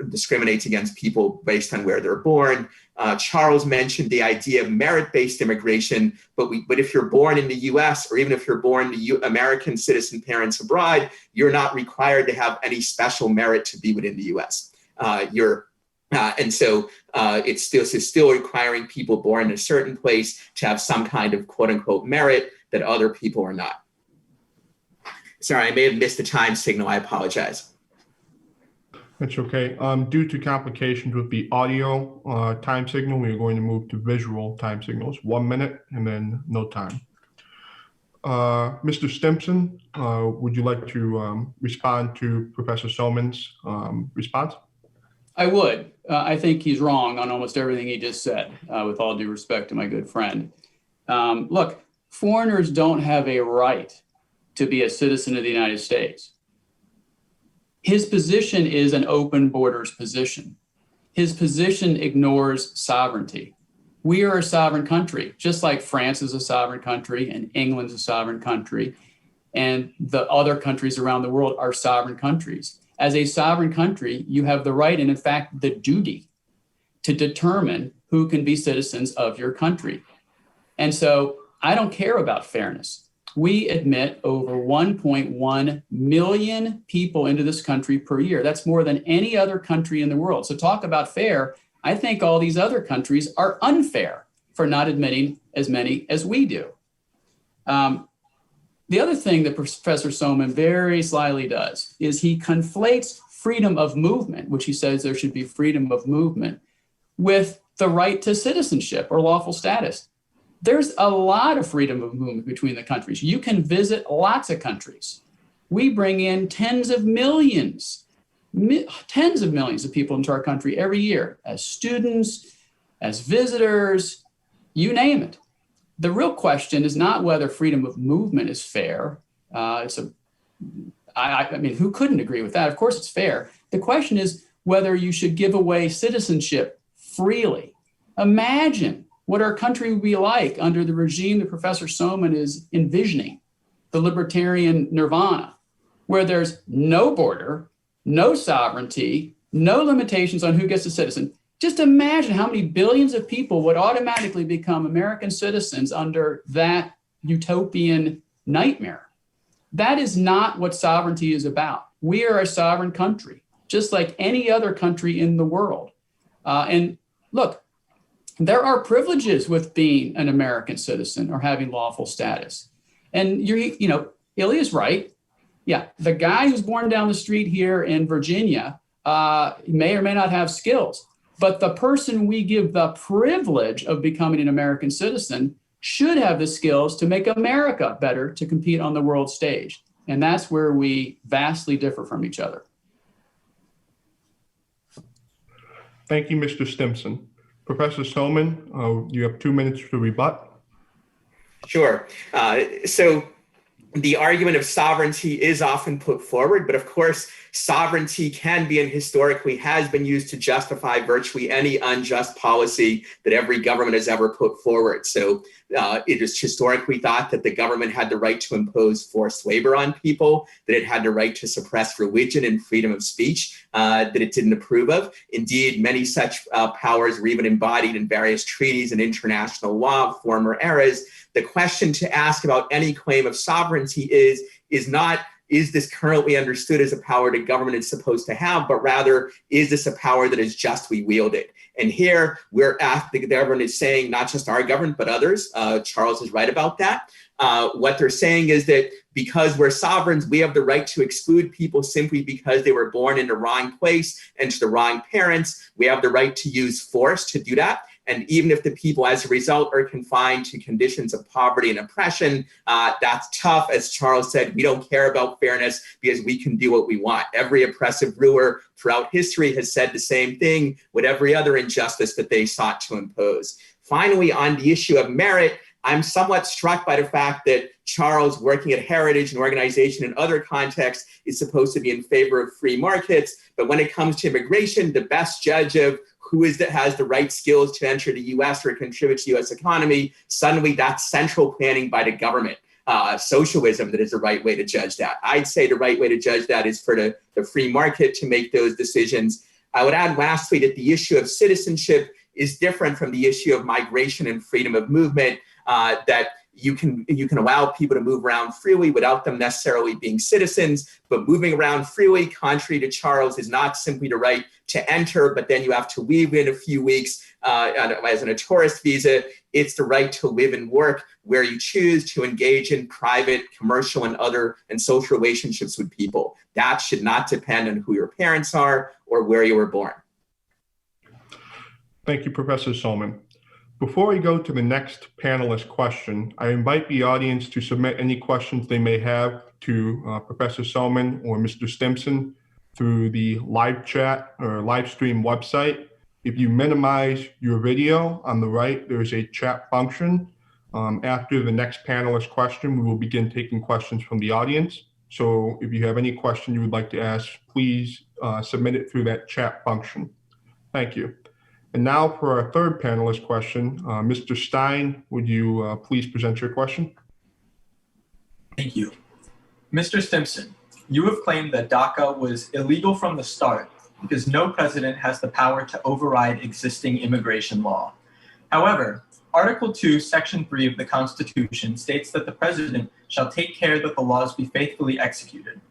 discriminates against people based on where they're born. Charles mentioned the idea of merit-based immigration, but if you're born in the U.S. or even if you're born to American citizen parents abroad, you're not required to have any special merit to be within the U.S. And so it's still requiring people born in a certain place to have some kind of quote unquote merit that other people are not. Sorry, I may have missed the time signal. I apologize. That's okay. Due to complications with the audio time signal, we are going to move to visual time signals. 1 minute and then no time. Mr. Stimson, would you like to respond to Professor Somin's response? I would. I think he's wrong on almost everything he just said, with all due respect to my good friend. Look, foreigners don't have a right to be a citizen of the United States. His position is an open borders position. His position ignores sovereignty. We are a sovereign country, just like France is a sovereign country and England's a sovereign country, and the other countries around the world are sovereign countries. As a sovereign country, you have the right and, in fact, the duty to determine who can be citizens of your country. And so I don't care about fairness. We admit over 1.1 million people into this country per year. That's more than any other country in the world. So talk about fair. I think all these other countries are unfair for not admitting as many as we do. The other thing that Professor Somin very slyly does is he conflates freedom of movement, which he says there should be freedom of movement, with the right to citizenship or lawful status. There's a lot of freedom of movement between the countries. You can visit lots of countries. We bring in tens of millions of people into our country every year as students, as visitors, you name it. The real question is not whether freedom of movement is fair. I mean, who couldn't agree with that? Of course it's fair. The question is whether you should give away citizenship freely. Imagine what our country would be like under the regime that Professor Somin is envisioning, the libertarian nirvana, where there's no border, no sovereignty, no limitations on who gets a citizen. Just imagine how many billions of people would automatically become American citizens under that utopian nightmare. That is not what sovereignty is about. We are a sovereign country, just like any other country in the world. And look, there are privileges with being an American citizen or having lawful status. And Ilya's right. Yeah, the guy who's born down the street here in Virginia may or may not have skills. But the person we give the privilege of becoming an American citizen should have the skills to make America better to compete on the world stage. And that's where we vastly differ from each other. Thank you, Mr. Stimson. Professor Somin, you have 2 minutes to rebut. Sure. So the argument of sovereignty is often put forward, but of course, sovereignty can be and historically has been used to justify virtually any unjust policy that every government has ever put forward. So it is historically thought that the government had the right to impose forced labor on people, that it had the right to suppress religion and freedom of speech that it didn't approve of. Indeed, many such powers were even embodied in various treaties and international law of former eras. The question to ask about any claim of sovereignty is not, is this currently understood as a power the government is supposed to have, but rather, is this a power that is justly wielded? And here, the government is saying, not just our government, but others, Charles is right about that. What they're saying is that because we're sovereigns, we have the right to exclude people simply because they were born in the wrong place and to the wrong parents. We have the right to use force to do that. And even if the people, as a result, are confined to conditions of poverty and oppression, that's tough. As Charles said, we don't care about fairness because we can do what we want. Every oppressive ruler throughout history has said the same thing with every other injustice that they sought to impose. Finally, on the issue of merit, I'm somewhat struck by the fact that Charles, working at Heritage, an organization in other contexts, is supposed to be in favor of free markets. But when it comes to immigration, the best judge of who is that has the right skills to enter the U.S. or contribute to the U.S. economy, suddenly that's central planning by the government. Socialism that is the right way to judge that. I'd say the right way to judge that is for the free market to make those decisions. I would add lastly that the issue of citizenship is different from the issue of migration and freedom of movement, that you can allow people to move around freely without them necessarily being citizens, but moving around freely, contrary to Charles, is not simply the right to enter, but then you have to leave in a few weeks as on a tourist visa. It's the right to live and work where you choose to engage in private, commercial, and social relationships with people. That should not depend on who your parents are or where you were born. Thank you, Professor Somin. Before we go to the next panelist question, I invite the audience to submit any questions they may have to Professor Somin or Mr. Stimson through the live chat or live stream website. If you minimize your video on the right, there's a chat function. After the next panelist question, we will begin taking questions from the audience. So if you have any question you would like to ask, please submit it through that chat function. Thank you. And now for our third panelist question, Mr. Stein, would you please present your question? Thank you. Mr. Stimson, you have claimed that DACA was illegal from the start because no president has the power to override existing immigration law. However, Article 2, Section 3 of the Constitution states that the president shall take care that the laws be faithfully executed.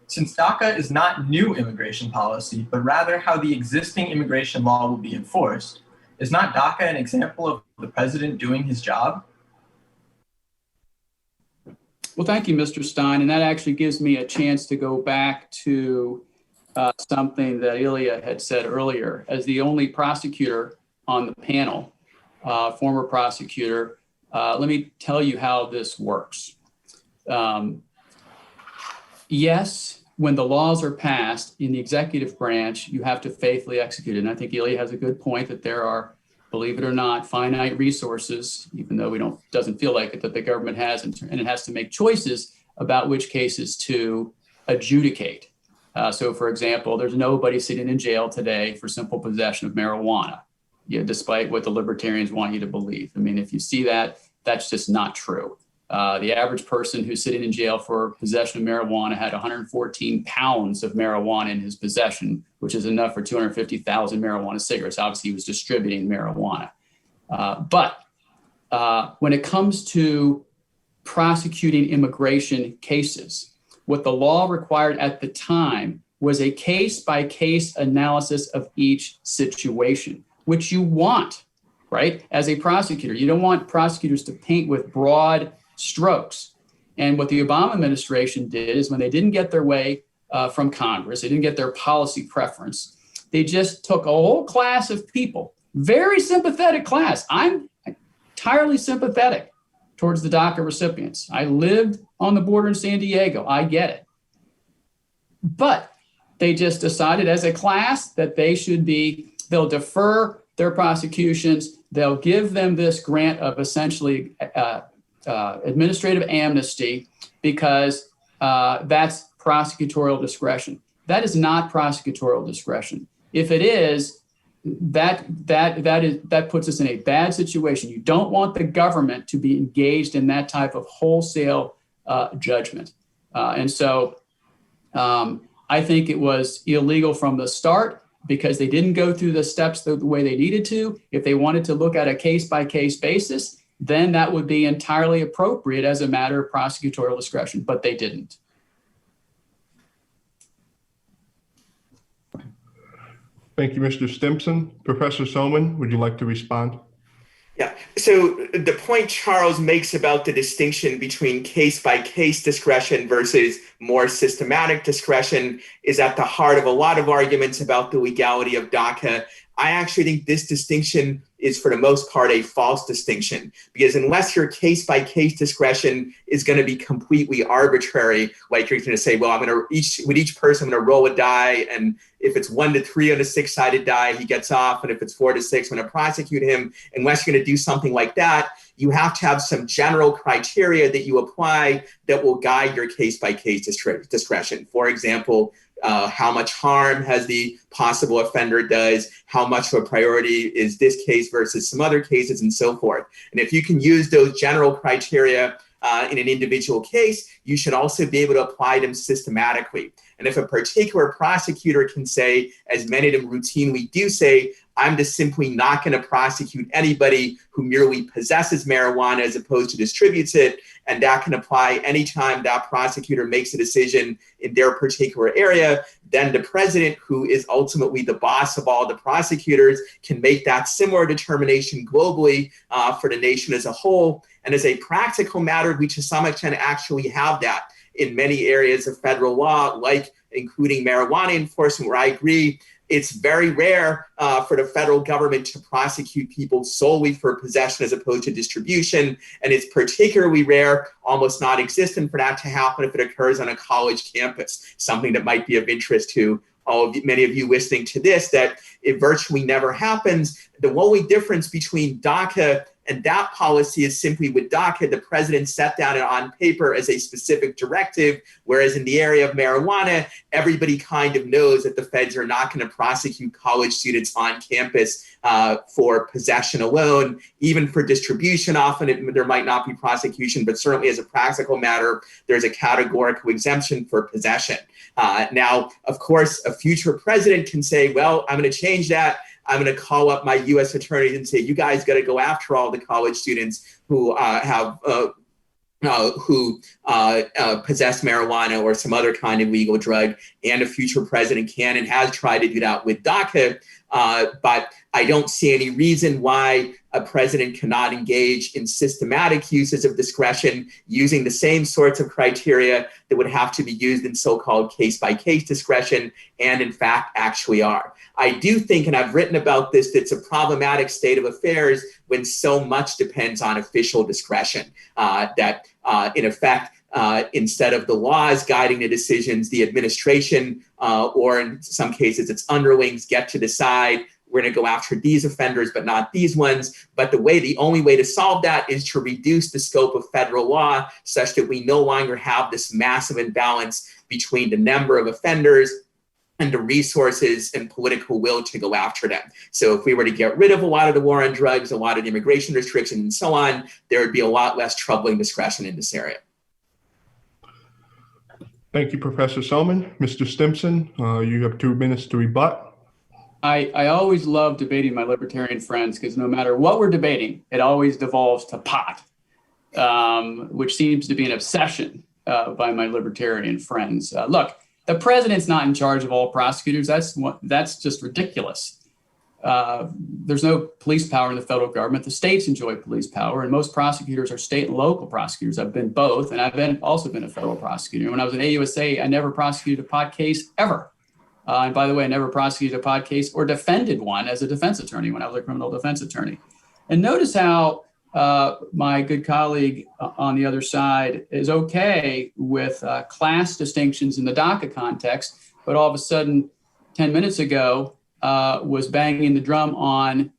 Since DACA is not new immigration policy, but rather how the existing immigration law will be enforced, is not DACA an example of the president doing his job? Well, thank you, Mr. Stein. And that actually gives me a chance to go back to something that Ilya had said earlier. As the only prosecutor on the panel, former prosecutor, let me tell you how this works. Yes, when the laws are passed in the executive branch, you have to faithfully execute it. And I think Ilya has a good point that there are, believe it or not, finite resources, even though doesn't feel like it, that the government has, and it has to make choices about which cases to adjudicate. So for example, there's nobody sitting in jail today for simple possession of marijuana, despite what the libertarians want you to believe. I mean, if you see that, that's just not true. The average person who's sitting in jail for possession of marijuana had 114 pounds of marijuana in his possession, which is enough for 250,000 marijuana cigarettes. Obviously, he was distributing marijuana. But when it comes to prosecuting immigration cases, what the law required at the time was a case-by-case analysis of each situation, which you want, right? As a prosecutor, you don't want prosecutors to paint with broad strokes. And what the Obama administration did is when they didn't get their way from Congress. They didn't get their policy preference. They just took a whole class of people, very sympathetic class. I'm entirely sympathetic towards the DACA recipients. I lived on the border in San Diego. I get it. But they just decided as a class that they'll defer their prosecutions. They'll give them this grant of essentially administrative amnesty because that's prosecutorial discretion. That is not prosecutorial discretion. If it is, that puts us in a bad situation. You don't want the government to be engaged in that type of wholesale judgment. And so I think it was illegal from the start because they didn't go through the steps the way they needed to. If they wanted to look at a case-by-case basis, then that would be entirely appropriate as a matter of prosecutorial discretion, but they didn't. Thank you, Mr. Stimson. Professor Somin, would you like to respond? Yeah, so the point Charles makes about the distinction between case-by-case discretion versus more systematic discretion is at the heart of a lot of arguments about the legality of DACA. I actually think this distinction is for the most part a false distinction, because unless your case-by-case discretion is going to be completely arbitrary, like you're going to say, well, with each person, I'm going to roll a die, and if it's 1 to 3 on a 6-sided die, he gets off, and if it's 4 to 6, I'm going to prosecute him. Unless you're going to do something like that, you have to have some general criteria that you apply that will guide your case-by-case discretion. For example, how much harm has the possible offender does, how much of a priority is this case versus some other cases, and so forth. And if you can use those general criteria in an individual case, you should also be able to apply them systematically. And if a particular prosecutor can say, as many of them routinely do say, I'm just simply not going to prosecute anybody who merely possesses marijuana as opposed to distributes it, and that can apply anytime that prosecutor makes a decision in their particular area, then the president, who is ultimately the boss of all the prosecutors, can make that similar determination globally for the nation as a whole. And as a practical matter, we to some extent actually have that in many areas of federal law, like including marijuana enforcement, where I agree it's very rare for the federal government to prosecute people solely for possession as opposed to distribution. And it's particularly rare, almost non-existent, for that to happen if it occurs on a college campus, something that might be of interest to many of you listening to this, that it virtually never happens. The only difference between DACA and that policy is simply with DACA, the president set down it on paper as a specific directive, whereas in the area of marijuana, everybody kind of knows that the feds are not going to prosecute college students on campus for possession alone. Even for distribution, often there might not be prosecution, but certainly as a practical matter, there's a categorical exemption for possession. Now, of course, a future president can say, well, I'm going to change that. I'm going to call up my U.S. attorneys and say, you guys got to go after all the college students who possess marijuana or some other kind of legal drug. And a future president can and has tried to do that with DACA. But I don't see any reason why a president cannot engage in systematic uses of discretion using the same sorts of criteria that would have to be used in so-called case-by-case discretion, and in fact actually are. I do think, and I've written about this, that it's a problematic state of affairs when so much depends on official discretion, that in effect, instead of the laws guiding the decisions, the administration, or in some cases its underlings, get to decide, we're going to go after these offenders, but not these ones. But the only way to solve that is to reduce the scope of federal law such that we no longer have this massive imbalance between the number of offenders and the resources and political will to go after them. So if we were to get rid of a lot of the war on drugs, a lot of the immigration restrictions and so on, there would be a lot less troubling discretion in this area. Thank you, Professor Somin. Mr. Stimson, you have 2 minutes to rebut. I always love debating my libertarian friends because no matter what we're debating, it always devolves to pot, which seems to be an obsession by my libertarian friends. Look, the president's not in charge of all prosecutors. That's just ridiculous. there's no police power in the federal government. The states enjoy police power, and most prosecutors are state and local prosecutors. I've been both, and I've also been a federal prosecutor. When I was in AUSA, I never prosecuted a pot case ever. And by the way, I never prosecuted a pot case or defended one as a defense attorney when I was a criminal defense attorney. And notice how my good colleague on the other side is okay with class distinctions in the DACA context, but all of a sudden, 10 minutes ago, was banging the drum on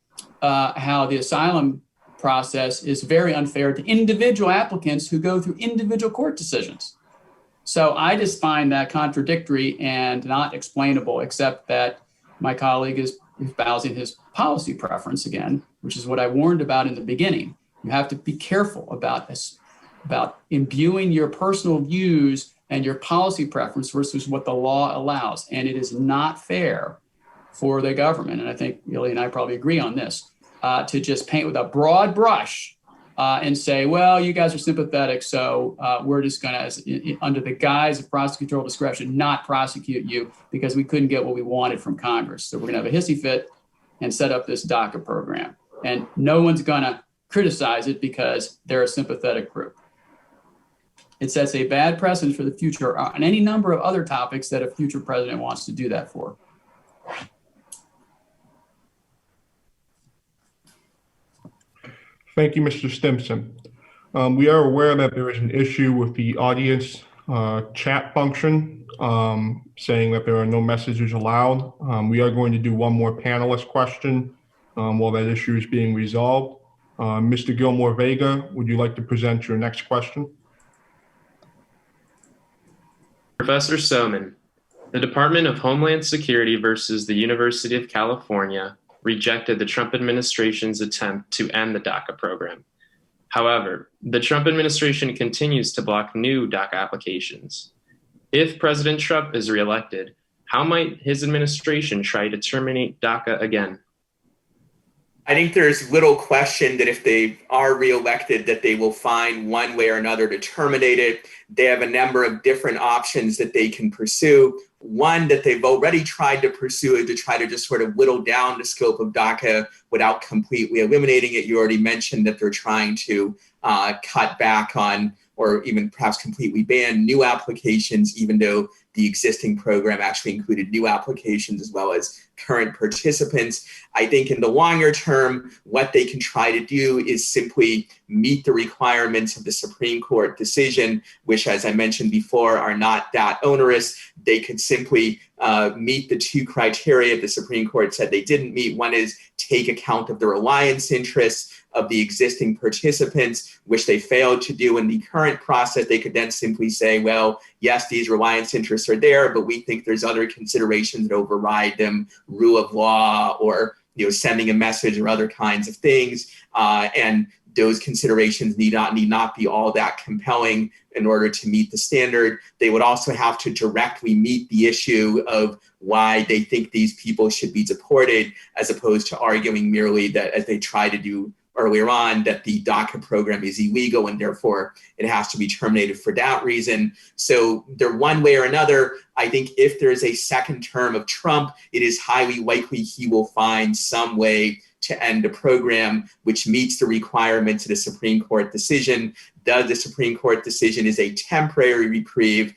how the asylum process is very unfair to individual applicants who go through individual court decisions. So I just find that contradictory and not explainable, except that my colleague is espousing his policy preference again, which is what I warned about in the beginning. You have to be careful about imbuing your personal views and your policy preference versus what the law allows. And it is not fair for the government, and I think Ilya and I probably agree on this, to just paint with a broad brush and say, well, you guys are sympathetic, so we're just going to, under the guise of prosecutorial discretion, not prosecute you because we couldn't get what we wanted from Congress. So we're going to have a hissy fit and set up this DACA program. And no one's going to criticize it because they're a sympathetic group. It sets a bad precedent for the future on any number of other topics that a future president wants to do that for. Thank you, Mr. Stimson. We are aware that there is an issue with the audience chat function saying that there are no messages allowed. We are going to do one more panelist question while that issue is being resolved. Mr. Gilmore Vega, would you like to present your next question? Professor Somin, the Department of Homeland Security versus the University of California rejected the Trump administration's attempt to end the DACA program. However, the Trump administration continues to block new DACA applications. If President Trump is reelected, how might his administration try to terminate DACA again? I think there's little question that if they are reelected, that they will find one way or another to terminate it. They have a number of different options that they can pursue. One that they've already tried to pursue is to try to just sort of whittle down the scope of DACA without completely eliminating it. You already mentioned that they're trying to cut back on, or even perhaps completely ban new applications, even though the existing program actually included new applications as well as current participants. I think in the longer term, what they can try to do is simply meet the requirements of the Supreme Court decision, which, as I mentioned before, are not that onerous. They could simply meet the two criteria the Supreme Court said they didn't meet. One is take account of the reliance interests of the existing participants, which they failed to do in the current process. They could then simply say, well, yes, these reliance interests are there, but we think there's other considerations that override them, rule of law, or sending a message or other kinds of things. And those considerations need not be all that compelling in order to meet the standard. They would also have to directly meet the issue of why they think these people should be deported, as opposed to arguing merely that, as they try to do earlier on, that the DACA program is illegal and therefore it has to be terminated for that reason. So they're one way or another. I think if there is a second term of Trump, it is highly likely he will find some way to end the program which meets the requirements of the Supreme Court decision. The Supreme Court decision is a temporary reprieve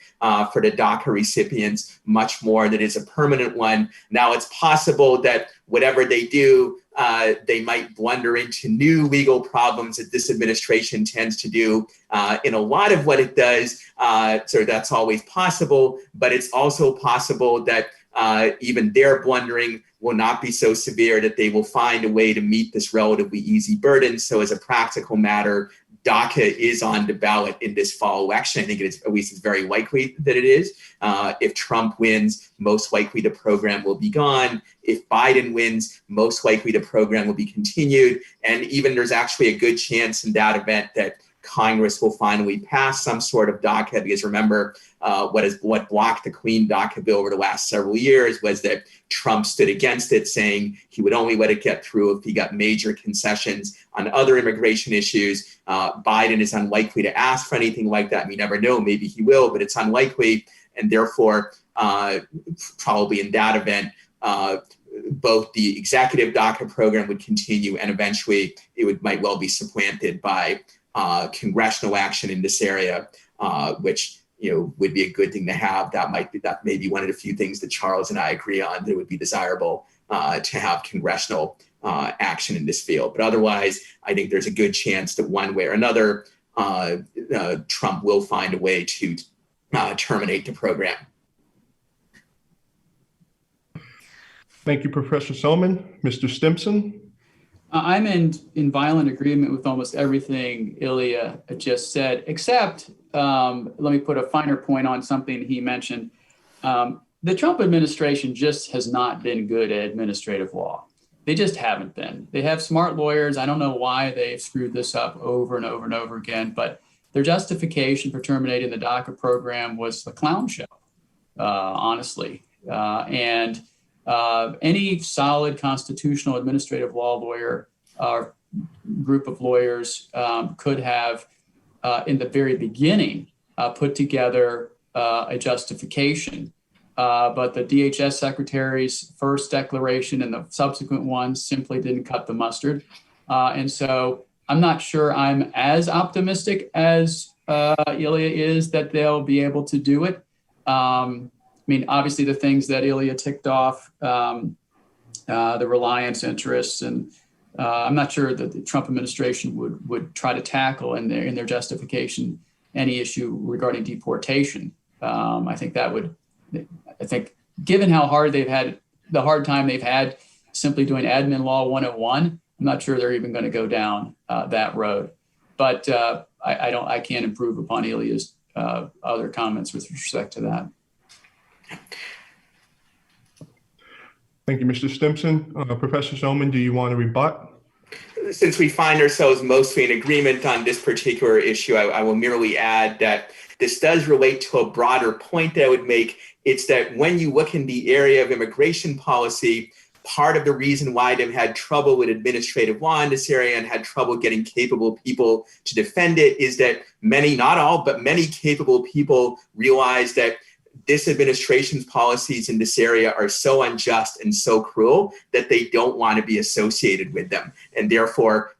for the DACA recipients, much more than is a permanent one. Now, it's possible that whatever they do, they might blunder into new legal problems that this administration tends to do in a lot of what it does. So that's always possible, but it's also possible that even their blundering will not be so severe that they will find a way to meet this relatively easy burden. So as a practical matter, DACA is on the ballot in this fall election. I think it's very likely that it is. If Trump wins, most likely the program will be gone. If Biden wins, most likely the program will be continued. And even there's actually a good chance in that event that Congress will finally pass some sort of DACA, because remember, what blocked the clean DACA bill over the last several years was that Trump stood against it, saying he would only let it get through if he got major concessions on other immigration issues. Biden is unlikely to ask for anything like that. We never know, maybe he will, but it's unlikely. And therefore, probably in that event, both the executive DACA program would continue, and eventually it might well be supplanted by congressional action in this area, which would be a good thing to have. That may be one of the few things that Charles and I agree on, that it would be desirable to have congressional action in this field. But otherwise, I think there's a good chance that one way or another, Trump will find a way to terminate the program. Thank you, Professor Somin. Mr. Stimson? I'm in violent agreement with almost everything Ilya just said, except let me put a finer point on something he mentioned. The Trump administration just has not been good at administrative law. They just haven't been. They have smart lawyers. I don't know why they've screwed this up over and over and over again, but their justification for terminating the DACA program was a clown show, honestly. And any solid constitutional administrative law lawyer or group of lawyers could have, in the very beginning, put together a justification. But the DHS secretary's first declaration and the subsequent ones simply didn't cut the mustard. And so I'm not sure I'm as optimistic as Ilya is that they'll be able to do it. I mean, obviously the things that Ilya ticked off, the reliance interests, and I'm not sure that the Trump administration would try to tackle in their justification any issue regarding deportation. I think given how hard the hard time they've had simply doing admin law 101, I'm not sure they're even going to go down that road. But I can't improve upon Ilya's other comments with respect to that. Thank you, Mr. Stimson. Professor Somin, do you want to rebut? Since we find ourselves mostly in agreement on this particular issue, I will merely add that this does relate to a broader point that I would make. It's that when you look in the area of immigration policy, part of the reason why they've had trouble with administrative law in this area and had trouble getting capable people to defend it is that many, not all, but many capable people realize that this administration's policies in this area are so unjust and so cruel that they don't want to be associated with them. And therefore,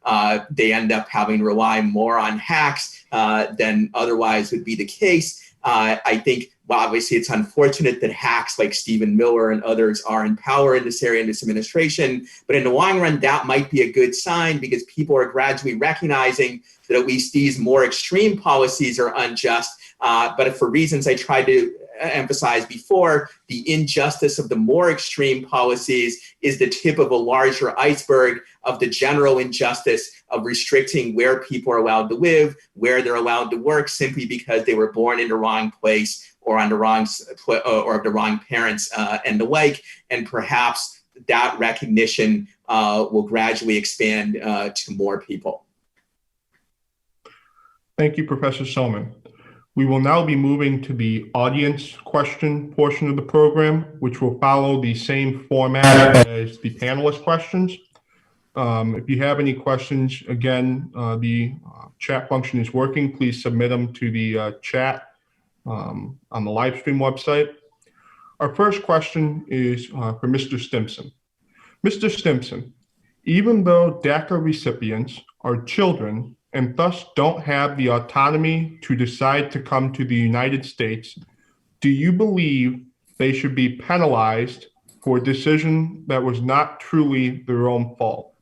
they end up having to rely more on hacks than otherwise would be the case. I think, well, obviously, it's unfortunate that hacks like Stephen Miller and others are in power in this area, in this administration. But in the long run, that might be a good sign because people are gradually recognizing that at least these more extreme policies are unjust. But for reasons I tried to emphasize before, the injustice of the more extreme policies is the tip of a larger iceberg of the general injustice of restricting where people are allowed to live, where they're allowed to work, simply because they were born in the wrong place or on the wrong or of the wrong parents and the like. And perhaps that recognition will gradually expand to more people. Thank you, Professor Somin. We will now be moving to the audience question portion of the program, which will follow the same format as the panelist questions. If you have any questions, again, the chat function is working. Please submit them to the chat on the live stream website. Our first question is for Mr. Stimson. Mr. Stimson, even though DACA recipients are children and thus don't have the autonomy to decide to come to the United States, do you believe they should be penalized for a decision that was not truly their own fault?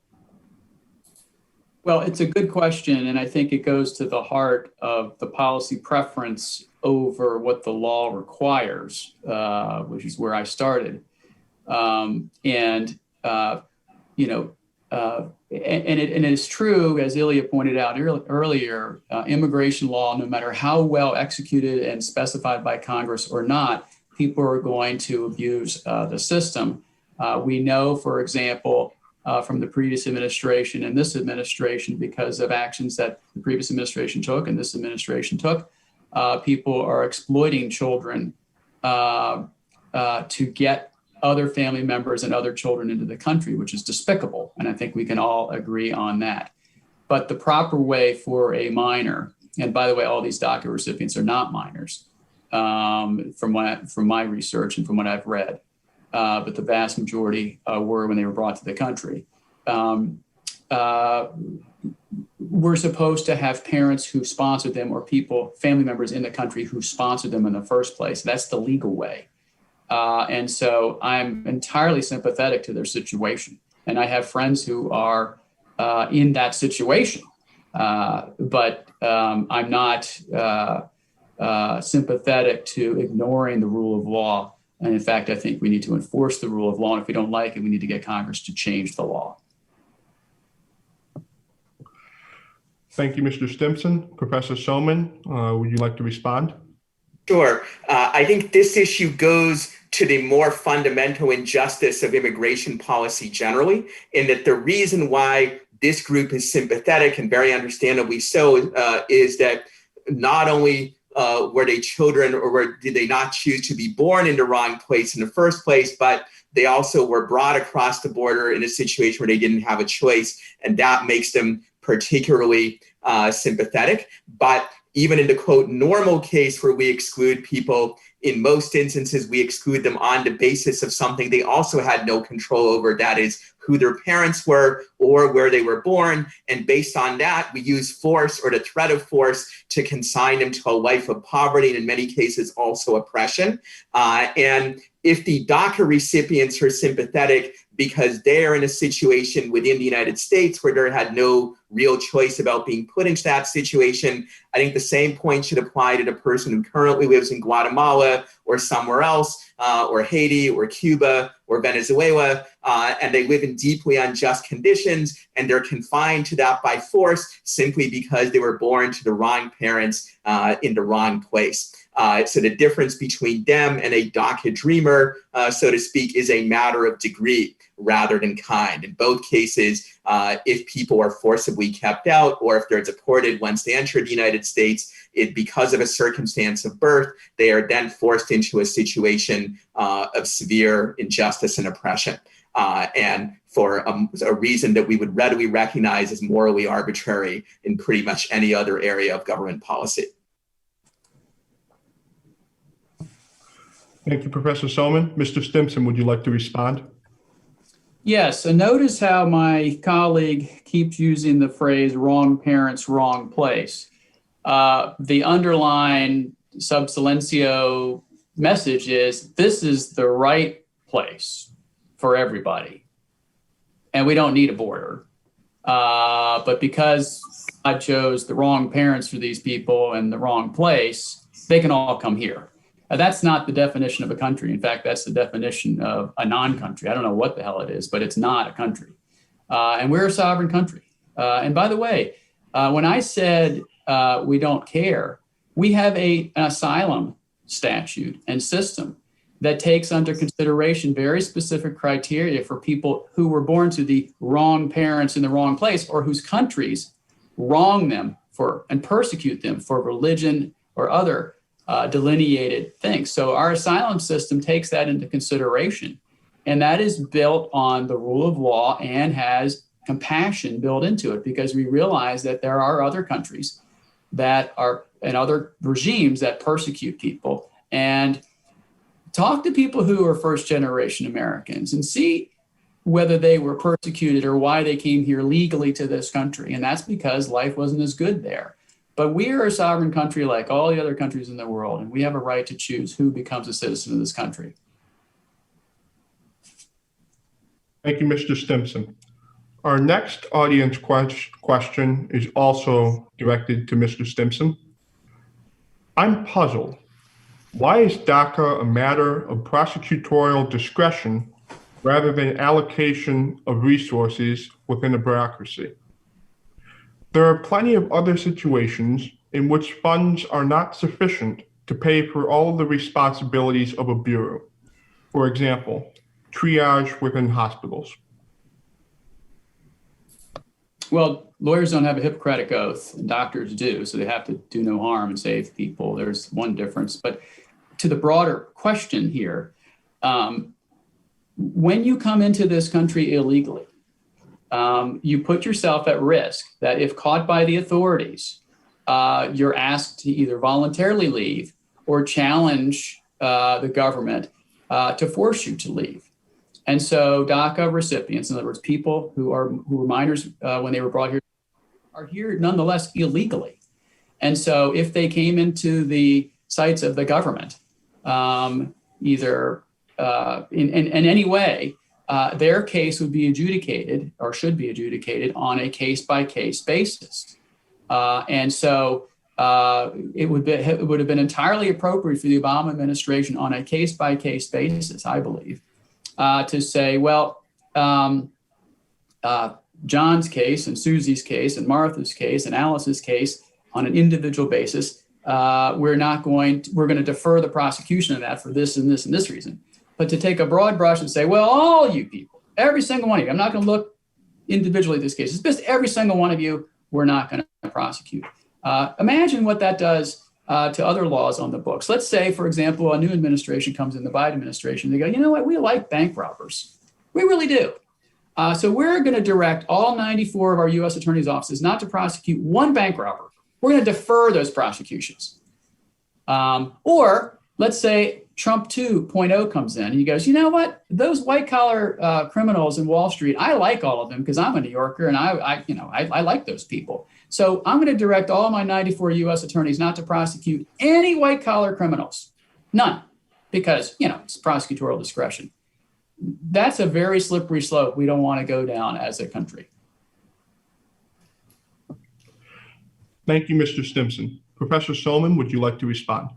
Well, it's a good question, and I think it goes to the heart of the policy preference over what the law requires, which is where I started. And it is true, as Ilya pointed out earlier, immigration law, no matter how well executed and specified by Congress or not, people are going to abuse the system. We know, for example, from the previous administration and this administration, because of actions that the previous administration took and this administration took, people are exploiting children to get other family members and other children into the country, which is despicable. And I think we can all agree on that. But the proper way for a minor, and by the way, all these DACA recipients are not minors, from my research and from what I've read. but the vast majority were when they were brought to the country. We're supposed to have parents who sponsor them or family members in the country who sponsored them in the first place. That's the legal way. And so I'm entirely sympathetic to their situation. And I have friends who are in that situation, but I'm not sympathetic to ignoring the rule of law. And in fact, I think we need to enforce the rule of law. And if we don't like it, we need to get Congress to change the law. Thank you, Mr. Stimson. Professor Somin, would you like to respond? Sure. I think this issue goes to the more fundamental injustice of immigration policy generally, in that the reason why this group is sympathetic, and very understandably so, is that not only were they children or did they not choose to be born in the wrong place in the first place, but they also were brought across the border in a situation where they didn't have a choice, and that makes them particularly sympathetic. But even in the quote normal case where we exclude people, in most instances we exclude them on the basis of something they also had no control over, that is who their parents were or where they were born. And based on that, we use force or the threat of force to consign them to a life of poverty and in many cases also oppression. And if the DACA recipients are sympathetic because they're in a situation within the United States where they had no real choice about being put into that situation, I think the same point should apply to the person who currently lives in Guatemala or somewhere else, or Haiti or Cuba or Venezuela, and they live in deeply unjust conditions, and they're confined to that by force simply because they were born to the wrong parents in the wrong place. So the difference between them and a DACA dreamer, so to speak, is a matter of degree rather than kind. In both cases, if people are forcibly kept out or if they're deported once they enter the United States, because of a circumstance of birth, they are then forced into a situation of severe injustice and oppression. And for a reason that we would readily recognize as morally arbitrary in pretty much any other area of government policy. Thank you, Professor Somin. Mr. Stimson, would you like to respond? Yes, and notice how my colleague keeps using the phrase wrong parents, wrong place. The underlying sub silencio message is this is the right place for everybody. And we don't need a border. But because I chose the wrong parents for these people and the wrong place, they can all come here. That's not the definition of a country. In fact, that's the definition of a non-country. I don't know what the hell it is, but it's not a country. And we're a sovereign country. And by the way, when I said we don't care, we have an asylum statute and system that takes under consideration very specific criteria for people who were born to the wrong parents in the wrong place or whose countries wrong them for and persecute them for religion or other delineated things. So our asylum system takes that into consideration, and that is built on the rule of law and has compassion built into it because we realize that there are other countries that are and other regimes that persecute people. And talk to people who are first generation Americans and see whether they were persecuted or why they came here legally to this country. And that's because life wasn't as good there. But we are a sovereign country like all the other countries in the world, and we have a right to choose who becomes a citizen of this country. Thank you, Mr. Stimson. Our next audience question is also directed to Mr. Stimson. I'm puzzled. Why is DACA a matter of prosecutorial discretion rather than allocation of resources within a bureaucracy? There are plenty of other situations in which funds are not sufficient to pay for all of the responsibilities of a bureau. For example, triage within hospitals. Well, lawyers don't have a Hippocratic oath, and doctors do, so they have to do no harm and save people. There's one difference. But to the broader question here, when you come into this country illegally, you put yourself at risk that if caught by the authorities, you're asked to either voluntarily leave or challenge the government to force you to leave. And so DACA recipients, in other words, people who were minors when they were brought here, are here nonetheless illegally. And so if they came into the sights of the government, either in any way, their case would be adjudicated or should be adjudicated on a case-by-case basis. And so it would have been entirely appropriate for the Obama administration on a case-by-case basis, I believe, to say, well, John's case and Susie's case and Martha's case and Alice's case on an individual basis, we're going to defer the prosecution of that for this and this and this reason. But to take a broad brush and say, well, all you people, every single one of you, I'm not going to look individually at this case, it's just every single one of you, we're not going to prosecute. Imagine what that does to other laws on the books. Let's say, for example, a new administration comes in, the Biden administration, they go, you know what, we like bank robbers. We really do. So we're going to direct all 94 of our U.S. attorneys' offices not to prosecute one bank robber. We're going to defer those prosecutions. Or let's say Trump 2.0 comes in and he goes, you know what, those white collar criminals in Wall Street, I like all of them because I'm a New Yorker and I like those people. So I'm going to direct all my 94 U.S. attorneys not to prosecute any white collar criminals, none, because it's prosecutorial discretion. That's a very slippery slope we don't want to go down as a country. Thank you, Mr. Stimson. Professor Somin, would you like to respond?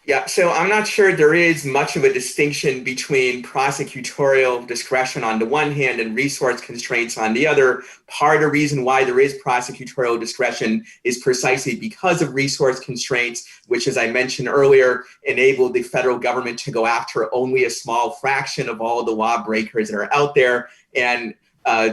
Yeah, so I'm not sure there is much of a distinction between prosecutorial discretion on the one hand and resource constraints on the other. Part of the reason why there is prosecutorial discretion is precisely because of resource constraints, which, as I mentioned earlier, enable the federal government to go after only a small fraction of all of the lawbreakers that are out there. And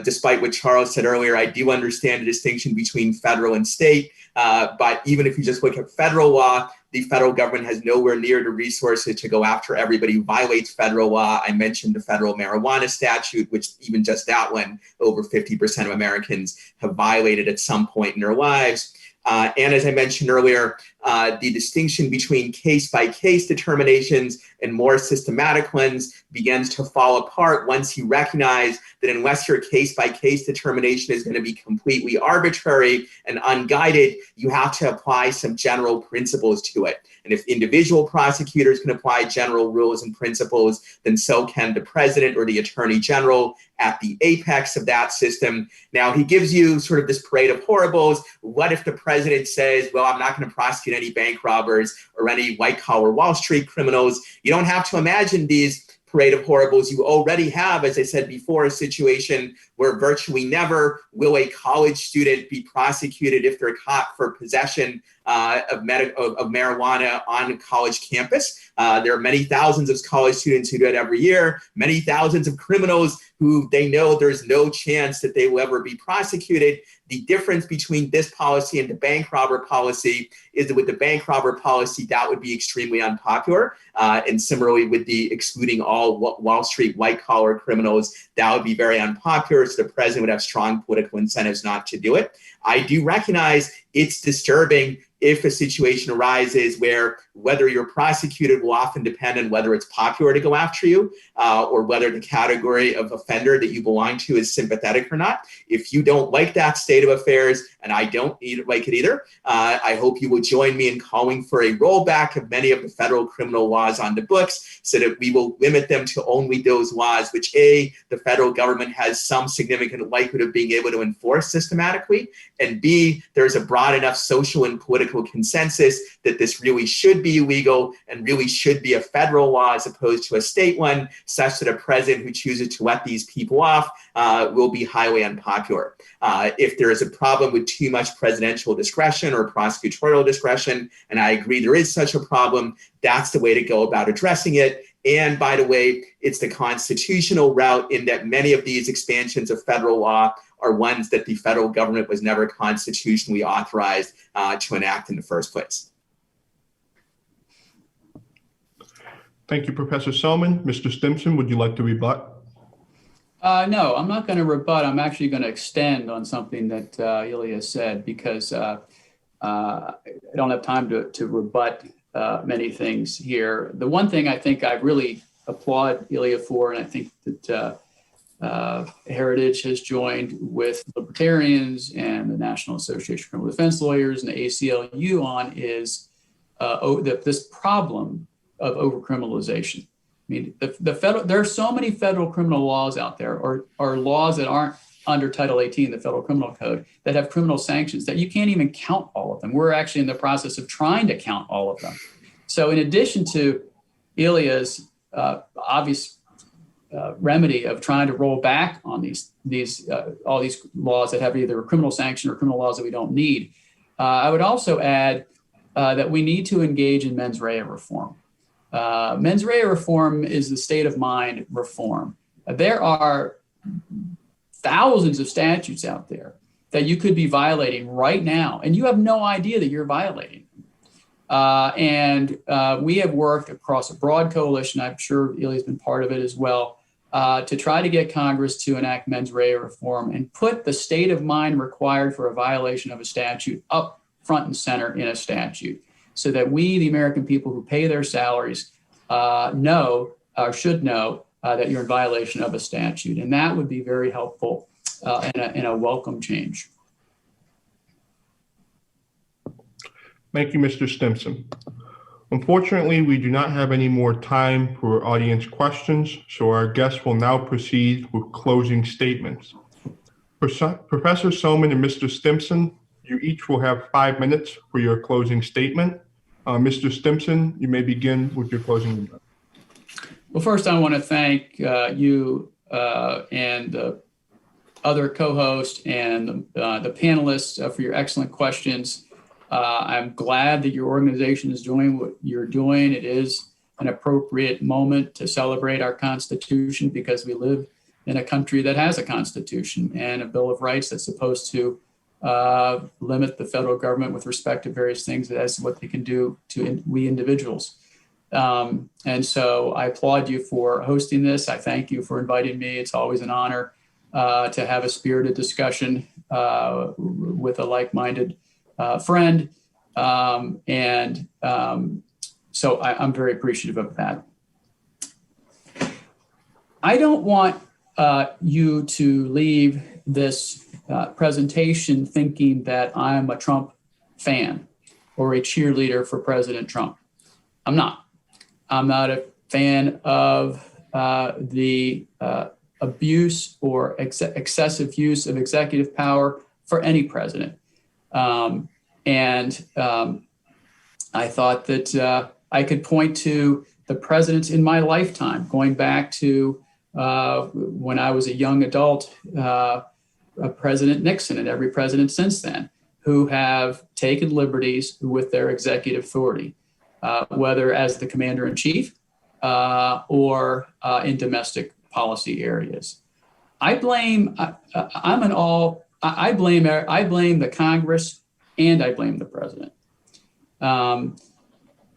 despite what Charles said earlier, I do understand the distinction between federal and state. But even if you just look at federal law, the federal government has nowhere near the resources to go after everybody who violates federal law. I mentioned the federal marijuana statute, which even just that one, over 50% of Americans have violated at some point in their lives. And as I mentioned earlier, the distinction between case-by-case determinations and more systematic ones begins to fall apart once you recognize that unless your case-by-case determination is going to be completely arbitrary and unguided, you have to apply some general principles to it. And if individual prosecutors can apply general rules and principles, then so can the president or the attorney general at the apex of that system. Now, he gives you sort of this parade of horribles. What if the president says, well, I'm not going to prosecute any bank robbers or any white-collar Wall Street criminals? You don't have to imagine these parade of horribles. You already have, as I said before, a situation where virtually never will a college student be prosecuted if they're caught for possession of marijuana on a college campus. There are many thousands of college students who do it every year, many thousands of criminals who they know there's no chance that they will ever be prosecuted. The difference between this policy and the bank robber policy is that with the bank robber policy, that would be extremely unpopular. And similarly with the excluding all Wall Street white collar criminals, that would be very unpopular. So the president would have strong political incentives not to do it. I do recognize it's disturbing if a situation arises where whether you're prosecuted will often depend on whether it's popular to go after you or whether the category of offender that you belong to is sympathetic or not. If you don't like that state of affairs, and I don't like it either, I hope you will join me in calling for a rollback of many of the federal criminal laws on the books so that we will limit them to only those laws which A, the federal government has some significant likelihood of being able to enforce systematically, and B, there's a broad enough social and political consensus that this really should be illegal and really should be a federal law as opposed to a state one, such that a president who chooses to let these people off will be highly unpopular. If there is a problem with too much presidential discretion or prosecutorial discretion, and I agree there is such a problem, that's the way to go about addressing it. And by the way, it's the constitutional route in that many of these expansions of federal law are ones that the federal government was never constitutionally authorized to enact in the first place. Thank you, Professor Somin. Mr. Stimson, would you like to rebut? No, I'm not going to rebut. I'm actually going to extend on something that Ilya said because I don't have time to rebut many things here. The one thing I think I've really applaud Ilya for, and I think that Heritage has joined with libertarians and the National Association of Criminal Defense Lawyers and the ACLU on is this problem of overcriminalization. I mean, there are so many federal criminal laws out there, or laws that aren't under Title 18, the Federal Criminal Code, that have criminal sanctions that you can't even count all of them. We're actually in the process of trying to count all of them. So in addition to Ilya's obvious remedy of trying to roll back on all these laws that have either a criminal sanction or criminal laws that we don't need, I would also add that we need to engage in mens rea reform. Mens rea reform is the state of mind reform. There are thousands of statutes out there that you could be violating right now, and you have no idea that you're violating. And we have worked across a broad coalition, I'm sure Ilya's been part of it as well, to try to get Congress to enact mens rea reform and put the state of mind required for a violation of a statute up front and center in a statute, so that we, the American people who pay their salaries, know or should know that you're in violation of a statute. And that would be very helpful and a welcome change. Thank you, Mr. Stimson. Unfortunately, we do not have any more time for audience questions, so our guests will now proceed with closing statements. Professor Somin and Mr. Stimson, you each will have 5 minutes for your closing statement. Mr. Stimson, you may begin with your closing remarks. Well, first, I want to thank you and the other co-hosts and the panelists for your excellent questions. I'm glad that your organization is doing what you're doing. It is an appropriate moment to celebrate our Constitution, because we live in a country that has a Constitution and a Bill of Rights that's supposed to limit the federal government with respect to various things as what they can do to we individuals. And so I applaud you for hosting this. I thank you for inviting me. It's always an honor to have a spirited discussion with a like-minded friend. So I'm very appreciative of that. I don't want you to leave this presentation thinking that I'm a Trump fan or a cheerleader for President Trump. I'm not. I'm not a fan of the abuse or excessive use of executive power for any president. I thought that I could point to the presidents in my lifetime, going back to when I was a young adult, President Nixon and every president since then, who have taken liberties with their executive authority, whether as the commander-in-chief or in domestic policy areas. I blame the Congress and I blame the president.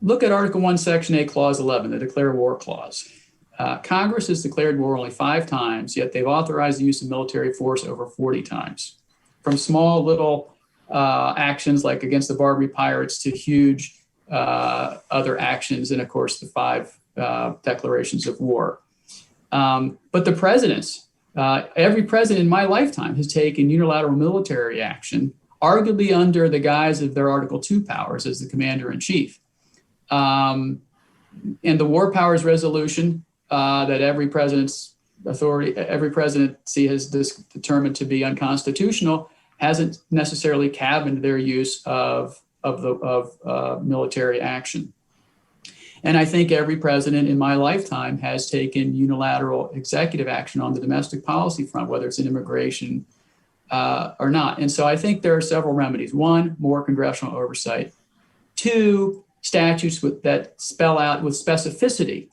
Look at Article 1, Section 8, Clause 11, the Declare War Clause. Congress has declared war only 5 times, yet they've authorized the use of military force over 40 times. From small little actions like against the Barbary pirates to huge other actions, and of course the 5 declarations of war. But the presidents, every president in my lifetime has taken unilateral military action, arguably under the guise of their Article 2 powers as the commander-in-chief. And the War Powers Resolution that every president's authority, every presidency has determined to be unconstitutional, hasn't necessarily cabined their use of military action. And I think every president in my lifetime has taken unilateral executive action on the domestic policy front, whether it's in immigration or not. And so I think there are several remedies. 1, more congressional oversight. 2, statutes that spell out with specificity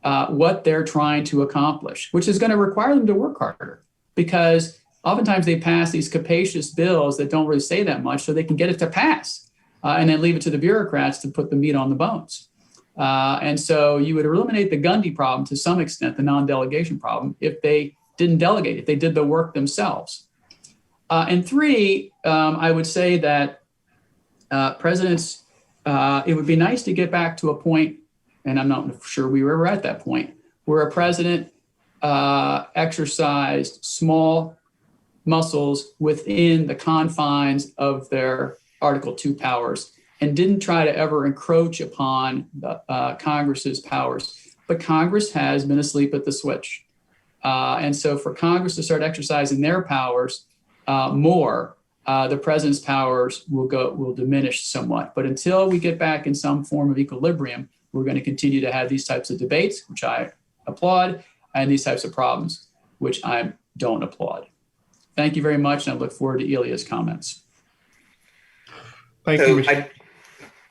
what they're trying to accomplish, which is going to require them to work harder, because oftentimes they pass these capacious bills that don't really say that much so they can get it to pass and then leave it to the bureaucrats to put the meat on the bones. And so you would eliminate the Gundy problem to some extent, the non-delegation problem, if they didn't delegate, if they did the work themselves. And 3, I would say that presidents, it would be nice to get back to a point and I'm not sure we were ever at that point, where a president exercised small muscles within the confines of their Article 2 powers and didn't try to ever encroach upon the, Congress's powers. But Congress has been asleep at the switch. And so for Congress to start exercising their powers more, the president's powers will diminish somewhat. But until we get back in some form of equilibrium, we're going to continue to have these types of debates, which I applaud, and these types of problems, which I don't applaud. Thank you very much, and I look forward to Ilya's comments. Thank you,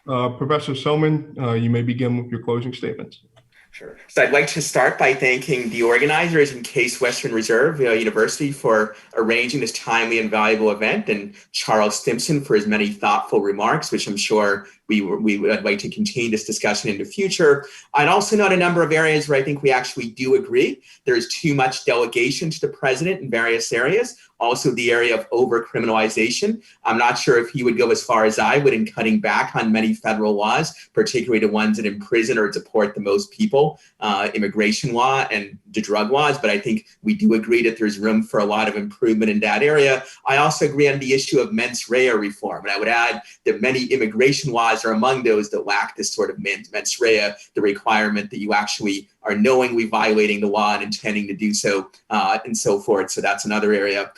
Professor Somin. You may begin with your closing statements. Sure. So I'd like to start by thanking the organizers and Case Western Reserve University for arranging this timely and valuable event, and Charles Stimson for his many thoughtful remarks, which I'm sure we would like to continue this discussion in the future. I'd also note a number of areas where I think we actually do agree. There's too much delegation to the president in various areas. Also the area of over-criminalization. I'm not sure if he would go as far as I would in cutting back on many federal laws, particularly the ones that imprison or deport the most people, immigration law and the drug laws, but I think we do agree that there's room for a lot of improvement in that area. I also agree on the issue of mens rea reform, and I would add that many immigration laws are among those that lack this sort of mens rea, the requirement that you actually are knowingly violating the law and intending to do so, and so forth. So that's another area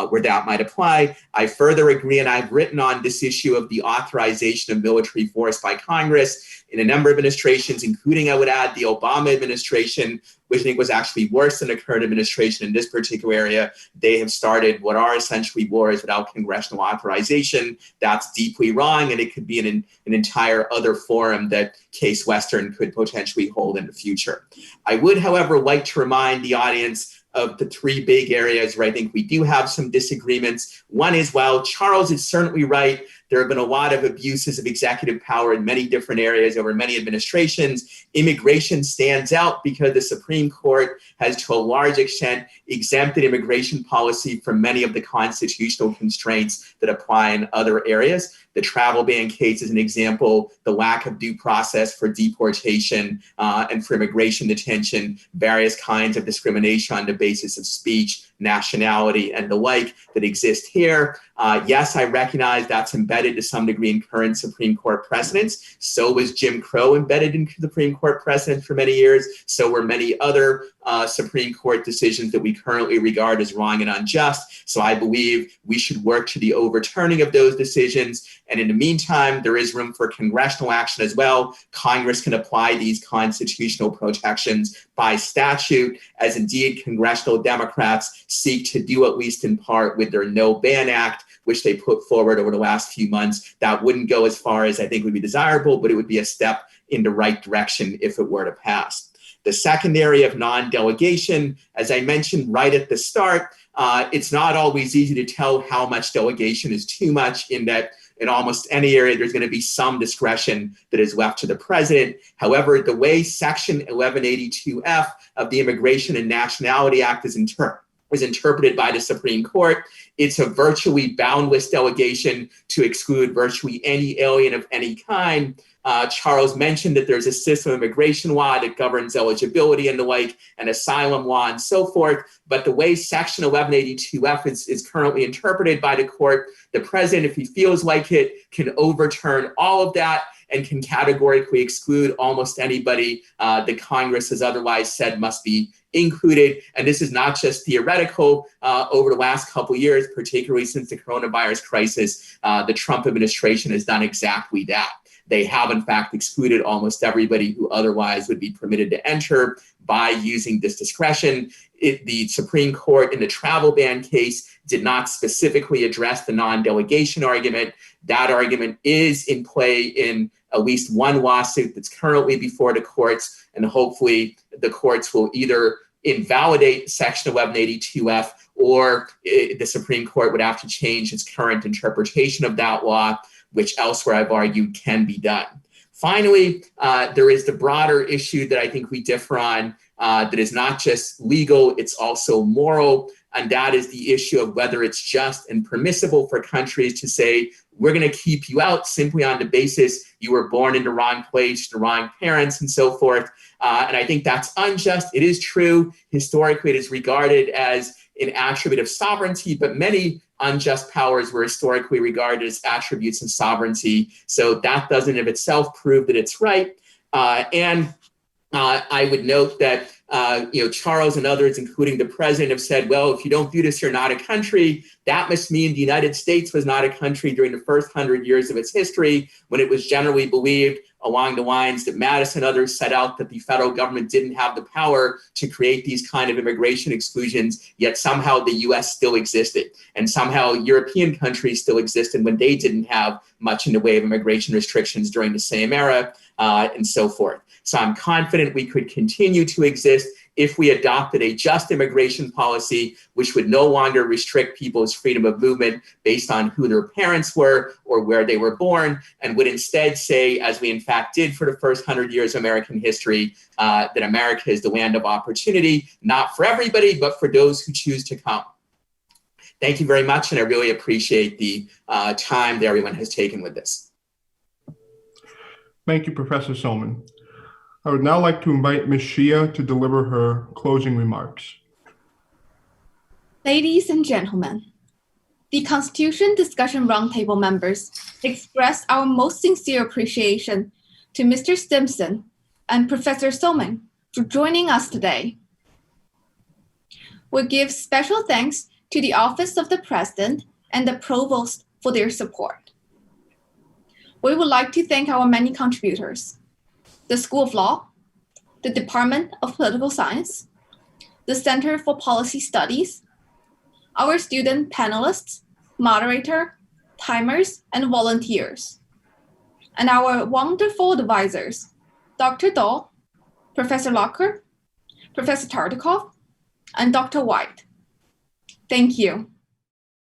where that might apply. I further agree, and I've written on this issue of the authorization of military force by Congress in a number of administrations, including, I would add, the Obama administration, which I think was actually worse than the current administration in this particular area. They have started what are essentially wars without congressional authorization. That's deeply wrong, and it could be an entire other forum that Case Western could potentially hold in the future. I would, however, like to remind the audience of the three big areas where I think we do have some disagreements. One is, while Charles is certainly right, there have been a lot of abuses of executive power in many different areas over many administrations. Immigration stands out because the Supreme Court has, to a large extent, exempted immigration policy from many of the constitutional constraints that apply in other areas. The travel ban case is an example, the lack of due process for deportation and for immigration detention, various kinds of discrimination on the basis of speech, nationality, and the like that exist here. Yes, I recognize that's embedded to some degree in current Supreme Court precedents. So was Jim Crow embedded in Supreme Court precedents for many years. So were many other Supreme Court decisions that we currently regard as wrong and unjust. So I believe we should work to the overturning of those decisions. And in the meantime, there is room for congressional action as well. Congress can apply these constitutional protections by statute, as indeed congressional Democrats seek to do, at least in part, with their No Ban Act, which they put forward over the last few months. That wouldn't go as far as I think would be desirable, but it would be a step in the right direction if it were to pass. The second area of non-delegation, as I mentioned right at the start, it's not always easy to tell how much delegation is too much, in that in almost any area, there's going to be some discretion that is left to the president. However, the way Section 1182F of the Immigration and Nationality Act is interpreted by the Supreme Court, it's a virtually boundless delegation to exclude virtually any alien of any kind. Charles mentioned that there's a system of immigration law that governs eligibility and the like, and asylum law and so forth. But the way Section 1182F is currently interpreted by the court, the president, if he feels like it, can overturn all of that and can categorically exclude almost anybody that Congress has otherwise said must be included. And this is not just theoretical. Over the last couple of years, particularly since the coronavirus crisis, the Trump administration has done exactly that. They have, in fact, excluded almost everybody who otherwise would be permitted to enter by using this discretion. The Supreme Court in the travel ban case did not specifically address the non-delegation argument. That argument is in play in at least one lawsuit that's currently before the courts, and hopefully the courts will either invalidate Section 1182F, or the Supreme Court would have to change its current interpretation of that law, which elsewhere I've argued can be done. Finally, there is the broader issue that I think we differ on that is not just legal, it's also moral. And that is the issue of whether it's just and permissible for countries to say, we're going to keep you out simply on the basis you were born in the wrong place, the wrong parents, and so forth. And I think that's unjust. It is true. Historically, it is regarded as an attribute of sovereignty, but many unjust powers were historically regarded as attributes of sovereignty. So that doesn't of itself prove that it's right. I would note that Charles and others, including the president, have said, well, if you don't do this, you're not a country. That must mean the United States was not a country during the first 100 years of its history, when it was generally believed along the lines that Madison and others set out that the federal government didn't have the power to create these kind of immigration exclusions, yet somehow the US still existed. And somehow European countries still existed when they didn't have much in the way of immigration restrictions during the same era, and so forth. So I'm confident we could continue to exist if we adopted a just immigration policy, which would no longer restrict people's freedom of movement based on who their parents were or where they were born, and would instead say, as we in fact did for the first 100 years of American history, that America is the land of opportunity, not for everybody, but for those who choose to come. Thank you very much, and I really appreciate the time that everyone has taken with this. Thank you, Professor Somin. I would now like to invite Ms. Shia to deliver her closing remarks. Ladies and gentlemen, the Constitution Discussion Roundtable members express our most sincere appreciation to Mr. Stimson and Professor Somin for joining us today. We give special thanks to the Office of the President and the Provost for their support. We would like to thank our many contributors: the School of Law, the Department of Political Science, the Center for Policy Studies, our student panelists, moderator, timers, and volunteers, and our wonderful advisors, Dr. Dahl, Professor Locker, Professor Tartikoff, and Dr. White. Thank you.